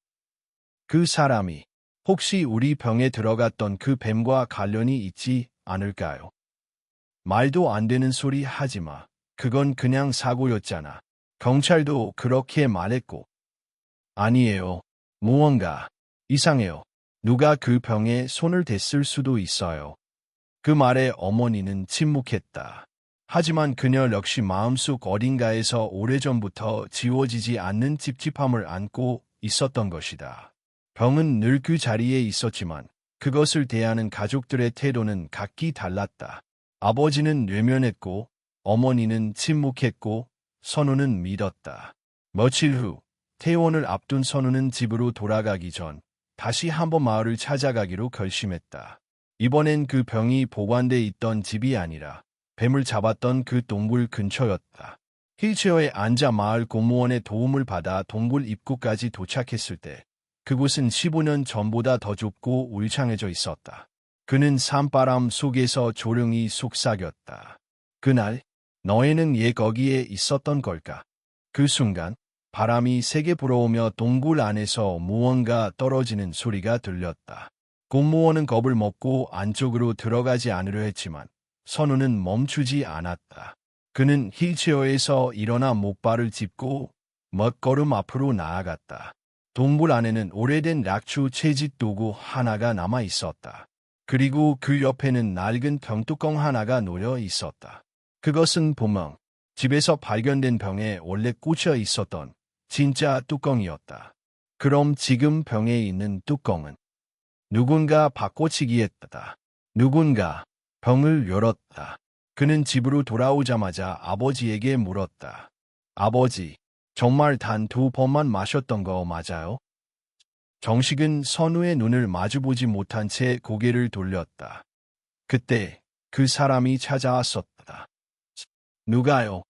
Speaker 1: 그 사람이 혹시 우리 병에 들어갔던 그 뱀과 관련이 있지 않을까요? 말도 안 되는 소리 하지 마. 그건 그냥 사고였잖아. 경찰도 그렇게 말했고. 아니에요. 무언가 이상해요. 누가 그 병에 손을 댔을 수도 있어요. 그 말에 어머니는 침묵했다. 하지만 그녀 역시 마음속 어딘가에서 오래전부터 지워지지 않는 찝찝함을 안고 있었던 것이다. 병은 늘 그 자리에 있었지만 그것을 대하는 가족들의 태도는 각기 달랐다. 아버지는 외면했고 어머니는 침묵했고 선우는 믿었다. 며칠 후 퇴원을 앞둔 선우는 집으로 돌아가기 전 다시 한번 마을을 찾아가기로 결심했다. 이번엔 그 병이 보관돼 있던 집이 아니라 뱀을 잡았던 그 동굴 근처였다. 휠체어에 앉아 마을 공무원의 도움을 받아 동굴 입구까지 도착했을 때 그곳은 15년 전보다 더 좁고 울창해져 있었다. 그는 산바람 속에서 조용히 속삭였다. 그날 너희는 왜 거기에 있었던 걸까? 그 순간 바람이 세게 불어오며 동굴 안에서 무언가 떨어지는 소리가 들렸다. 공무원은 겁을 먹고 안쪽으로 들어가지 않으려 했지만 선우는 멈추지 않았다. 그는 휠체어에서 일어나 목발을 짚고 몇 걸음 앞으로 나아갔다. 동굴 안에는 오래된 락초 채집 도구 하나가 남아 있었다. 그리고 그 옆에는 낡은 병뚜껑 하나가 놓여 있었다. 그것은 분명 집에서 발견된 병에 원래 꽂혀 있었던 진짜 뚜껑이었다. 그럼 지금 병에 있는 뚜껑은 누군가 바꿔치기 했다. 누군가 병을 열었다. 그는 집으로 돌아오자마자 아버지에게 물었다. 아버지, 정말 단 2번만 마셨던 거 맞아요? 정식은 선우의 눈을 마주보지 못한 채 고개를 돌렸다. 그때 그 사람이 찾아왔었다. 누가요?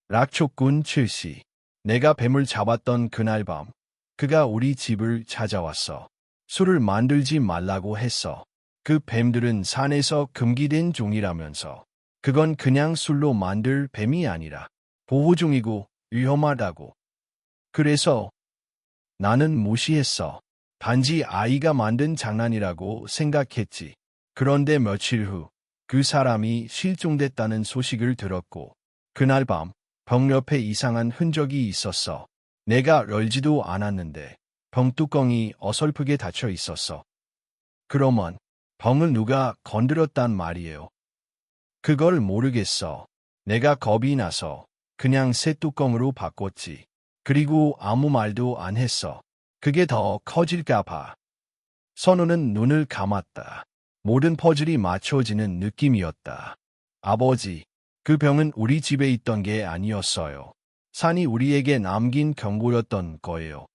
Speaker 1: 락촉군 칠씨. 내가 뱀을 잡았던 그날 밤, 그가 우리 집을 찾아왔어. 술을 만들지 말라고 했어. 그 뱀들은 산에서 금기된 종이라면서. 그건 그냥 술로 만들 뱀이 아니라 보호종이고 위험하다고. 그래서 나는 무시했어. 단지 아이가 만든 장난이라고 생각했지. 그런데 며칠 후 그 사람이 실종됐다는 소식을 들었고 그날 밤 병 옆에 이상한 흔적이 있었어. 내가 열지도 않았는데 병뚜껑이 어설프게 닫혀 있었어. 그러면 병을 누가 건드렸단 말이에요. 그걸 모르겠어. 내가 겁이 나서 그냥 새 뚜껑으로 바꿨지. 그리고 아무 말도 안 했어. 그게 더 커질까 봐. 선우는 눈을 감았다. 모든 퍼즐이 맞춰지는 느낌이었다. 아버지, 그 병은 우리 집에 있던 게 아니었어요. 산이 우리에게 남긴 경고였던 거예요.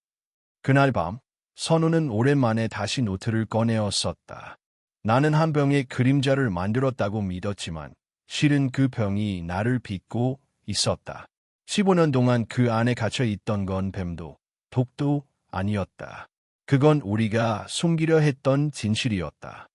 Speaker 1: 그날 밤, 선우는 오랜만에 다시 노트를 꺼내었었다. 나는 한 병의 그림자를 만들었다고 믿었지만 실은 그 병이 나를 빚고 있었다. 15년 동안 그 안에 갇혀 있던 건 뱀도 독도 아니었다. 그건 우리가 숨기려 했던 진실이었다.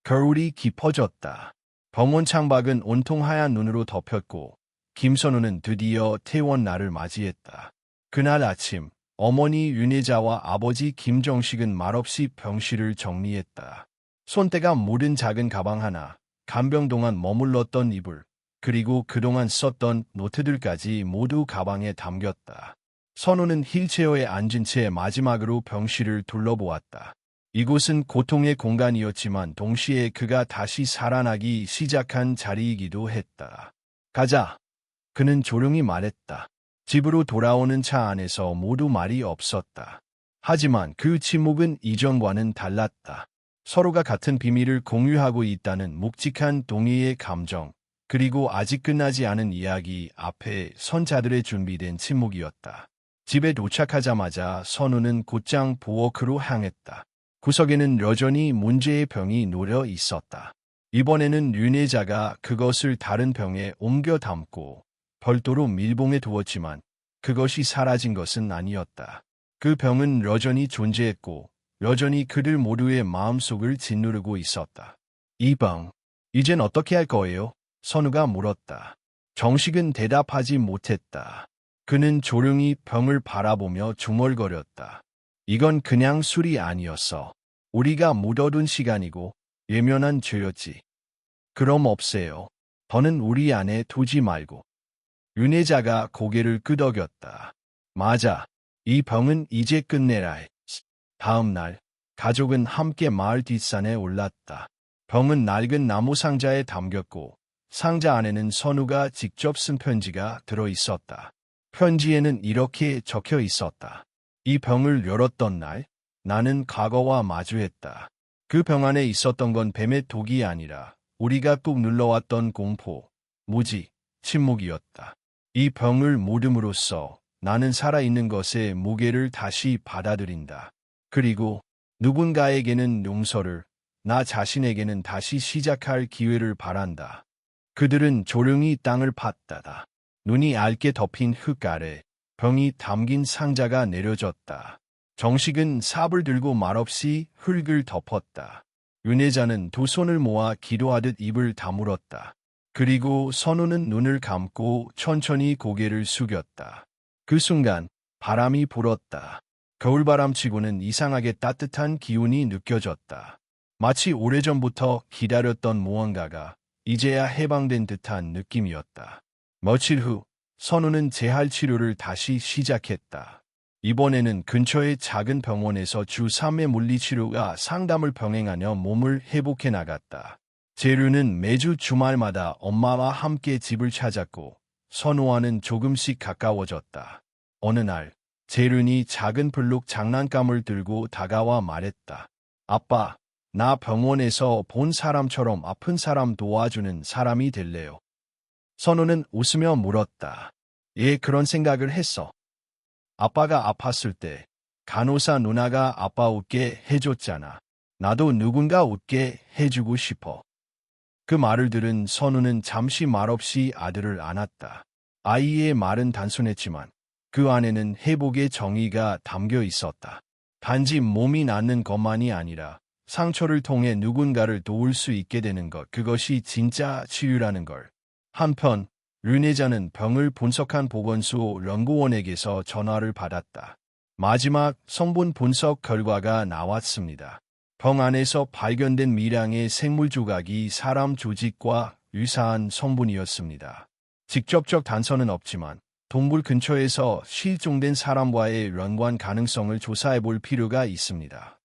Speaker 1: 겨울이 깊어졌다. 병원 창밖은 온통 하얀 눈으로 덮였고 김선우는 드디어 퇴원 날을 맞이했다. 그날 아침 어머니 윤혜자와 아버지 김정식은 말없이 병실을 정리했다. 손때가 묻은 작은 가방 하나, 간병 동안 머물렀던 이불, 그리고 그동안 썼던 노트들까지 모두 가방에 담겼다. 선우는 휠체어에 앉은 채 마지막으로 병실을 둘러보았다. 이곳은 고통의 공간이었지만 동시에 그가 다시 살아나기 시작한 자리이기도 했다. 가자. 그는 조용히 말했다. 집으로 돌아오는 차 안에서 모두 말이 없었다. 하지만 그 침묵은 이전과는 달랐다. 서로가 같은 비밀을 공유하고 있다는 묵직한 동의의 감정, 그리고 아직 끝나지 않은 이야기 앞에 선 자들의 준비된 침묵이었다. 집에 도착하자마자 선우는 곧장 부엌으로 향했다. 구석에는 여전히 문제의 병이 놓여 있었다. 이번에는 윤혜자가 그것을 다른 병에 옮겨 담고 별도로 밀봉해 두었지만 그것이 사라진 것은 아니었다. 그 병은 여전히 존재했고 여전히 그들 모두의 마음속을 짓누르고 있었다. 이 병, 이젠 어떻게 할 거예요? 선우가 물었다. 정식은 대답하지 못했다. 그는 조용히 병을 바라보며 중얼거렸다. 이건 그냥 술이 아니었어. 우리가 묻어둔 시간이고 예면한 죄였지. 그럼 없애요. 더는 우리 안에 두지 말고. 윤혜자가 고개를 끄덕였다. 맞아. 이 병은 이제 끝내라 해. 다음 날, 가족은 함께 마을 뒷산에 올랐다. 병은 낡은 나무 상자에 담겼고 상자 안에는 선우가 직접 쓴 편지가 들어 있었다. 편지에는 이렇게 적혀 있었다. 이 병을 열었던 날, 나는 과거와 마주했다. 그 병 안에 있었던 건 뱀의 독이 아니라 우리가 꾹 눌러왔던 공포, 무지, 침묵이었다. 이 병을 모둠으로써 나는 살아있는 것의 무게를 다시 받아들인다. 그리고 누군가에게는 용서를, 나 자신에게는 다시 시작할 기회를 바란다. 그들은 조용히 땅을 팠다다. 눈이 얇게 덮인 흙 아래 병이 담긴 상자가 내려졌다. 정식은 삽을 들고 말없이 흙을 덮었다. 윤혜자는 두 손을 모아 기도하듯 입을 다물었다. 그리고 선우는 눈을 감고 천천히 고개를 숙였다. 그 순간 바람이 불었다. 겨울바람치고는 이상하게 따뜻한 기운이 느껴졌다. 마치 오래전부터 기다렸던 무언가가 이제야 해방된 듯한 느낌이었다. 며칠 후 선우는 재활 치료를 다시 시작했다. 이번에는 근처의 작은 병원에서 주 3회 물리치료가 상담을 병행하며 몸을 회복해 나갔다. 재료는 매주 주말마다 엄마와 함께 집을 찾았고 선우와는 조금씩 가까워졌다. 어느 날 재륜이 작은 블록 장난감을 들고 다가와 말했다. 아빠, 나 병원에서 본 사람처럼 아픈 사람 도와주는 사람이 될래요. 선우는 웃으며 물었다. 예, 그런 생각을 했어. 아빠가 아팠을 때 간호사 누나가 아빠 웃게 해줬잖아. 나도 누군가 웃게 해주고 싶어. 그 말을 들은 선우는 잠시 말없이 아들을 안았다. 아이의 말은 단순했지만 그 안에는 회복의 정의가 담겨 있었다. 단지 몸이 낫는 것만이 아니라 상처를 통해 누군가를 도울 수 있게 되는 것, 그것이 진짜 치유라는 걸. 한편 르네자는 병을 분석한 보건소 연구원에게서 전화를 받았다. 마지막 성분 분석 결과가 나왔습니다. 병 안에서 발견된 미량의 생물 조각이 사람 조직과 유사한 성분이었습니다. 직접적 단서는 없지만 동굴 근처에서 실종된 사람과의 연관 가능성을 조사해 볼 필요가 있습니다.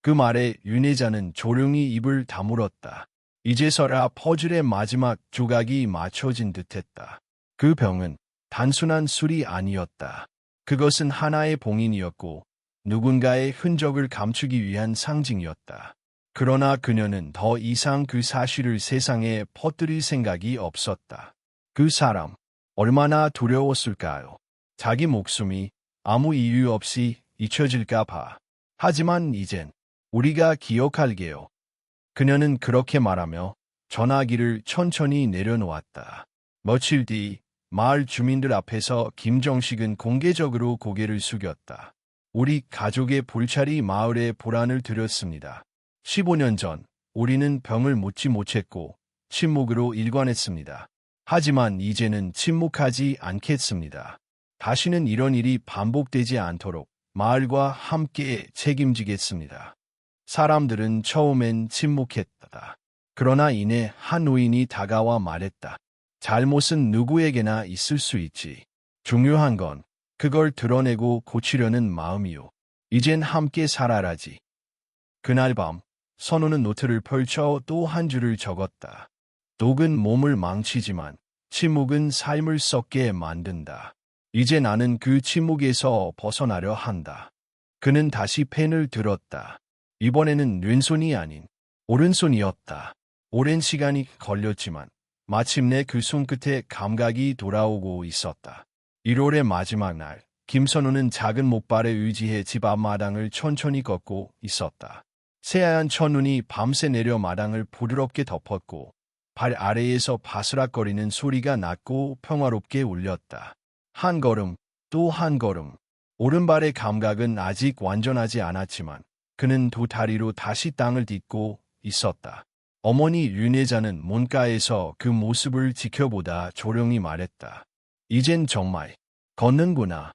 Speaker 1: 그 말에 윤회자는 조용히 입을 다물었다. 이제서야 퍼즐의 마지막 조각이 맞춰진 듯했다. 그 병은 단순한 술이 아니었다. 그것은 하나의 봉인이었고 누군가의 흔적을 감추기 위한 상징이었다. 그러나 그녀는 더 이상 그 사실을 세상에 퍼뜨릴 생각이 없었다. 그 사람, 얼마나 두려웠을까요? 자기 목숨이 아무 이유 없이 잊혀질까 봐. 하지만 이젠 우리가 기억할게요. 그녀는 그렇게 말하며 전화기를 천천히 내려놓았다. 며칠 뒤 마을 주민들 앞에서 김정식은 공개적으로 고개를 숙였다. 우리 가족의 불찰이 마을에 보란을 들였습니다. 15년 전 우리는 병을 묻지 못했고 침묵으로 일관했습니다. 하지만 이제는 침묵하지 않겠습니다. 다시는 이런 일이 반복되지 않도록 마을과 함께 책임지겠습니다. 사람들은 처음엔 침묵했다. 그러나 이내 한 노인이 다가와 말했다. 잘못은 누구에게나 있을 수 있지. 중요한 건 그걸 드러내고 고치려는 마음이요. 이젠 함께 살아라지. 그날 밤 선우는 노트를 펼쳐 또 한 줄을 적었다. 독은 몸을 망치지만 침묵은 삶을 썩게 만든다. 이제 나는 그 침묵에서 벗어나려 한다. 그는 다시 펜을 들었다. 이번에는 왼손이 아닌 오른손이었다. 오랜 시간이 걸렸지만 마침내 그 손끝에 감각이 돌아오고 있었다. 1월의 마지막 날, 김선우는 작은 목발에 의지해 집 앞마당을 천천히 걷고 있었다. 새하얀 첫눈이 밤새 내려 마당을 부드럽게 덮었고 발 아래에서 바스락거리는 소리가 낮고 평화롭게 울렸다. 한 걸음, 또 한 걸음. 오른발의 감각은 아직 완전하지 않았지만 그는 두 다리로 다시 땅을 딛고 있었다. 어머니 윤혜자는 문가에서 그 모습을 지켜보다 조용히 말했다. 이젠 정말 걷는구나.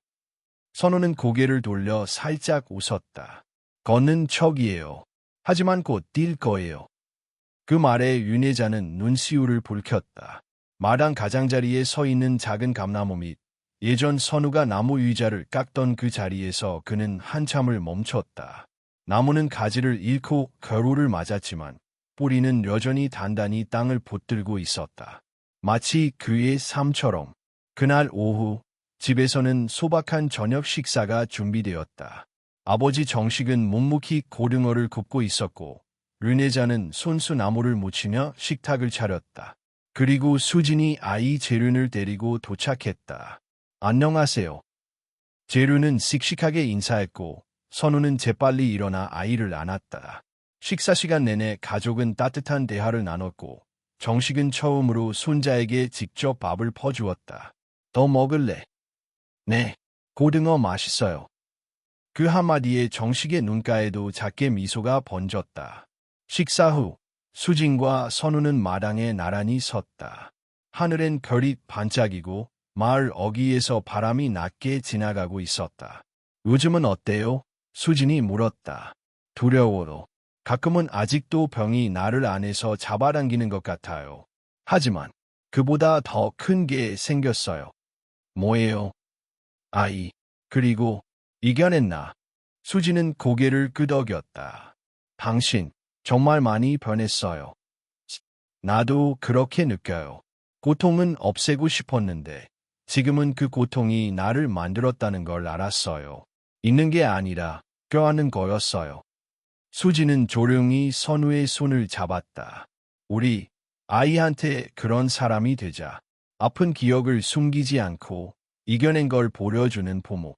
Speaker 1: 선우는 고개를 돌려 살짝 웃었다. 걷는 척이에요. 하지만 곧 뛸 거예요. 그 말에 윤혜자는 눈시울을 붉혔다. 마당 가장자리에 서 있는 작은 감나무 밑 예전 선우가 나무 의자를 깎던 그 자리에서 그는 한참을 멈췄다. 나무는 가지를 잃고 겨울을 맞았지만 뿌리는 여전히 단단히 땅을 붙들고 있었다. 마치 그의 삶처럼. 그날 오후 집에서는 소박한 저녁 식사가 준비되었다. 아버지 정식은 묵묵히 고등어를 굽고 있었고 르네자는 손수 나무를 묻히며 식탁을 차렸다. 그리고 수진이 아이 재륜을 데리고 도착했다. 안녕하세요. 재륜은 씩씩하게 인사했고 선우는 재빨리 일어나 아이를 안았다. 식사 시간 내내 가족은 따뜻한 대화를 나눴고 정식은 처음으로 손자에게 직접 밥을 퍼주었다. 더 먹을래? 네, 고등어 맛있어요. 그 한마디에 정식의 눈가에도 작게 미소가 번졌다. 식사 후 수진과 선우는 마당에 나란히 섰다. 하늘엔 별이 반짝이고 마을 어귀에서 바람이 낮게 지나가고 있었다. 요즘은 어때요? 수진이 물었다. 두려워도. 가끔은 아직도 병이 나를 안에서 잡아당기는 것 같아요. 하지만 그보다 더 큰 게 생겼어요. 뭐예요? 아이. 그리고 이겨냈나? 수지는 고개를 끄덕였다. 당신, 정말 많이 변했어요. 나도 그렇게 느껴요. 고통은 없애고 싶었는데, 지금은 그 고통이 나를 만들었다는 걸 알았어요. 있는 게 아니라, 껴안는 거였어요. 수지는 조용히 선우의 손을 잡았다. 우리 아이한테 그런 사람이 되자. 아픈 기억을 숨기지 않고 이겨낸 걸 보여주는 부모.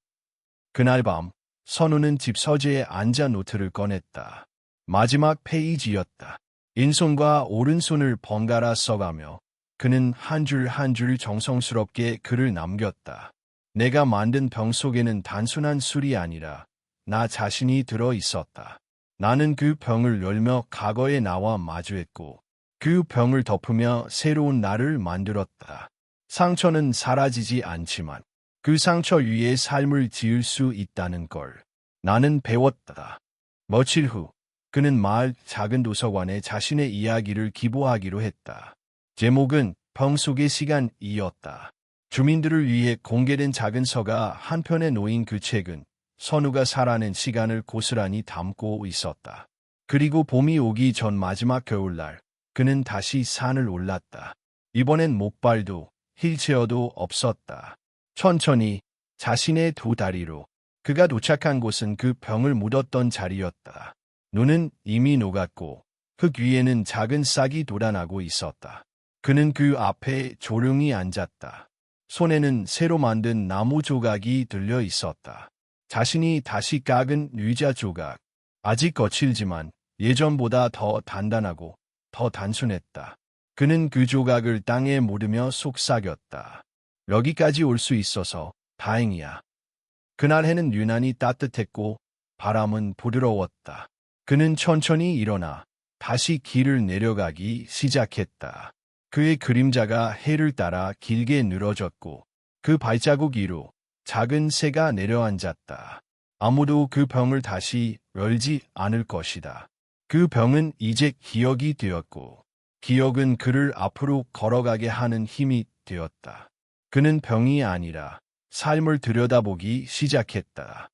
Speaker 1: 그날 밤 선우는 집 서재에 앉아 노트를 꺼냈다. 마지막 페이지였다. 왼손과 오른손을 번갈아 써가며 그는 한 줄 한 줄 정성스럽게 글을 남겼다. 내가 만든 병 속에는 단순한 술이 아니라 나 자신이 들어 있었다. 나는 그 병을 열며 과거의 나와 마주했고 그 병을 덮으며 새로운 나를 만들었다. 상처는 사라지지 않지만 그 상처 위에 삶을 지을 수 있다는 걸 나는 배웠다. 며칠 후 그는 마을 작은 도서관에 자신의 이야기를 기부하기로 했다. 제목은 병 속의 시간이었다. 주민들을 위해 공개된 작은 서가 한편에 놓인 그 책은 선우가 살아낸 시간을 고스란히 담고 있었다. 그리고 봄이 오기 전 마지막 겨울날 그는 다시 산을 올랐다. 이번엔 목발도 휠체어도 없었다. 천천히 자신의 두 다리로 그가 도착한 곳은 그 병을 묻었던 자리였다. 눈은 이미 녹았고 흙 위에는 작은 싹이 돋아나고 있었다. 그는 그 앞에 조용히 앉았다. 손에는 새로 만든 나무 조각이 들려 있었다. 자신이 다시 깎은 의자 조각. 아직 거칠지만 예전보다 더 단단하고 더 단순했다. 그는 그 조각을 땅에 묻으며 속삭였다. 여기까지 올 수 있어서 다행이야. 그날 해는 유난히 따뜻했고 바람은 부드러웠다. 그는 천천히 일어나 다시 길을 내려가기 시작했다. 그의 그림자가 해를 따라 길게 늘어졌고 그 발자국 위로 작은 새가 내려앉았다. 아무도 그 병을 다시 열지 않을 것이다. 그 병은 이제 기억이 되었고 기억은 그를 앞으로 걸어가게 하는 힘이 되었다. 그는 병이 아니라 삶을 들여다보기 시작했다.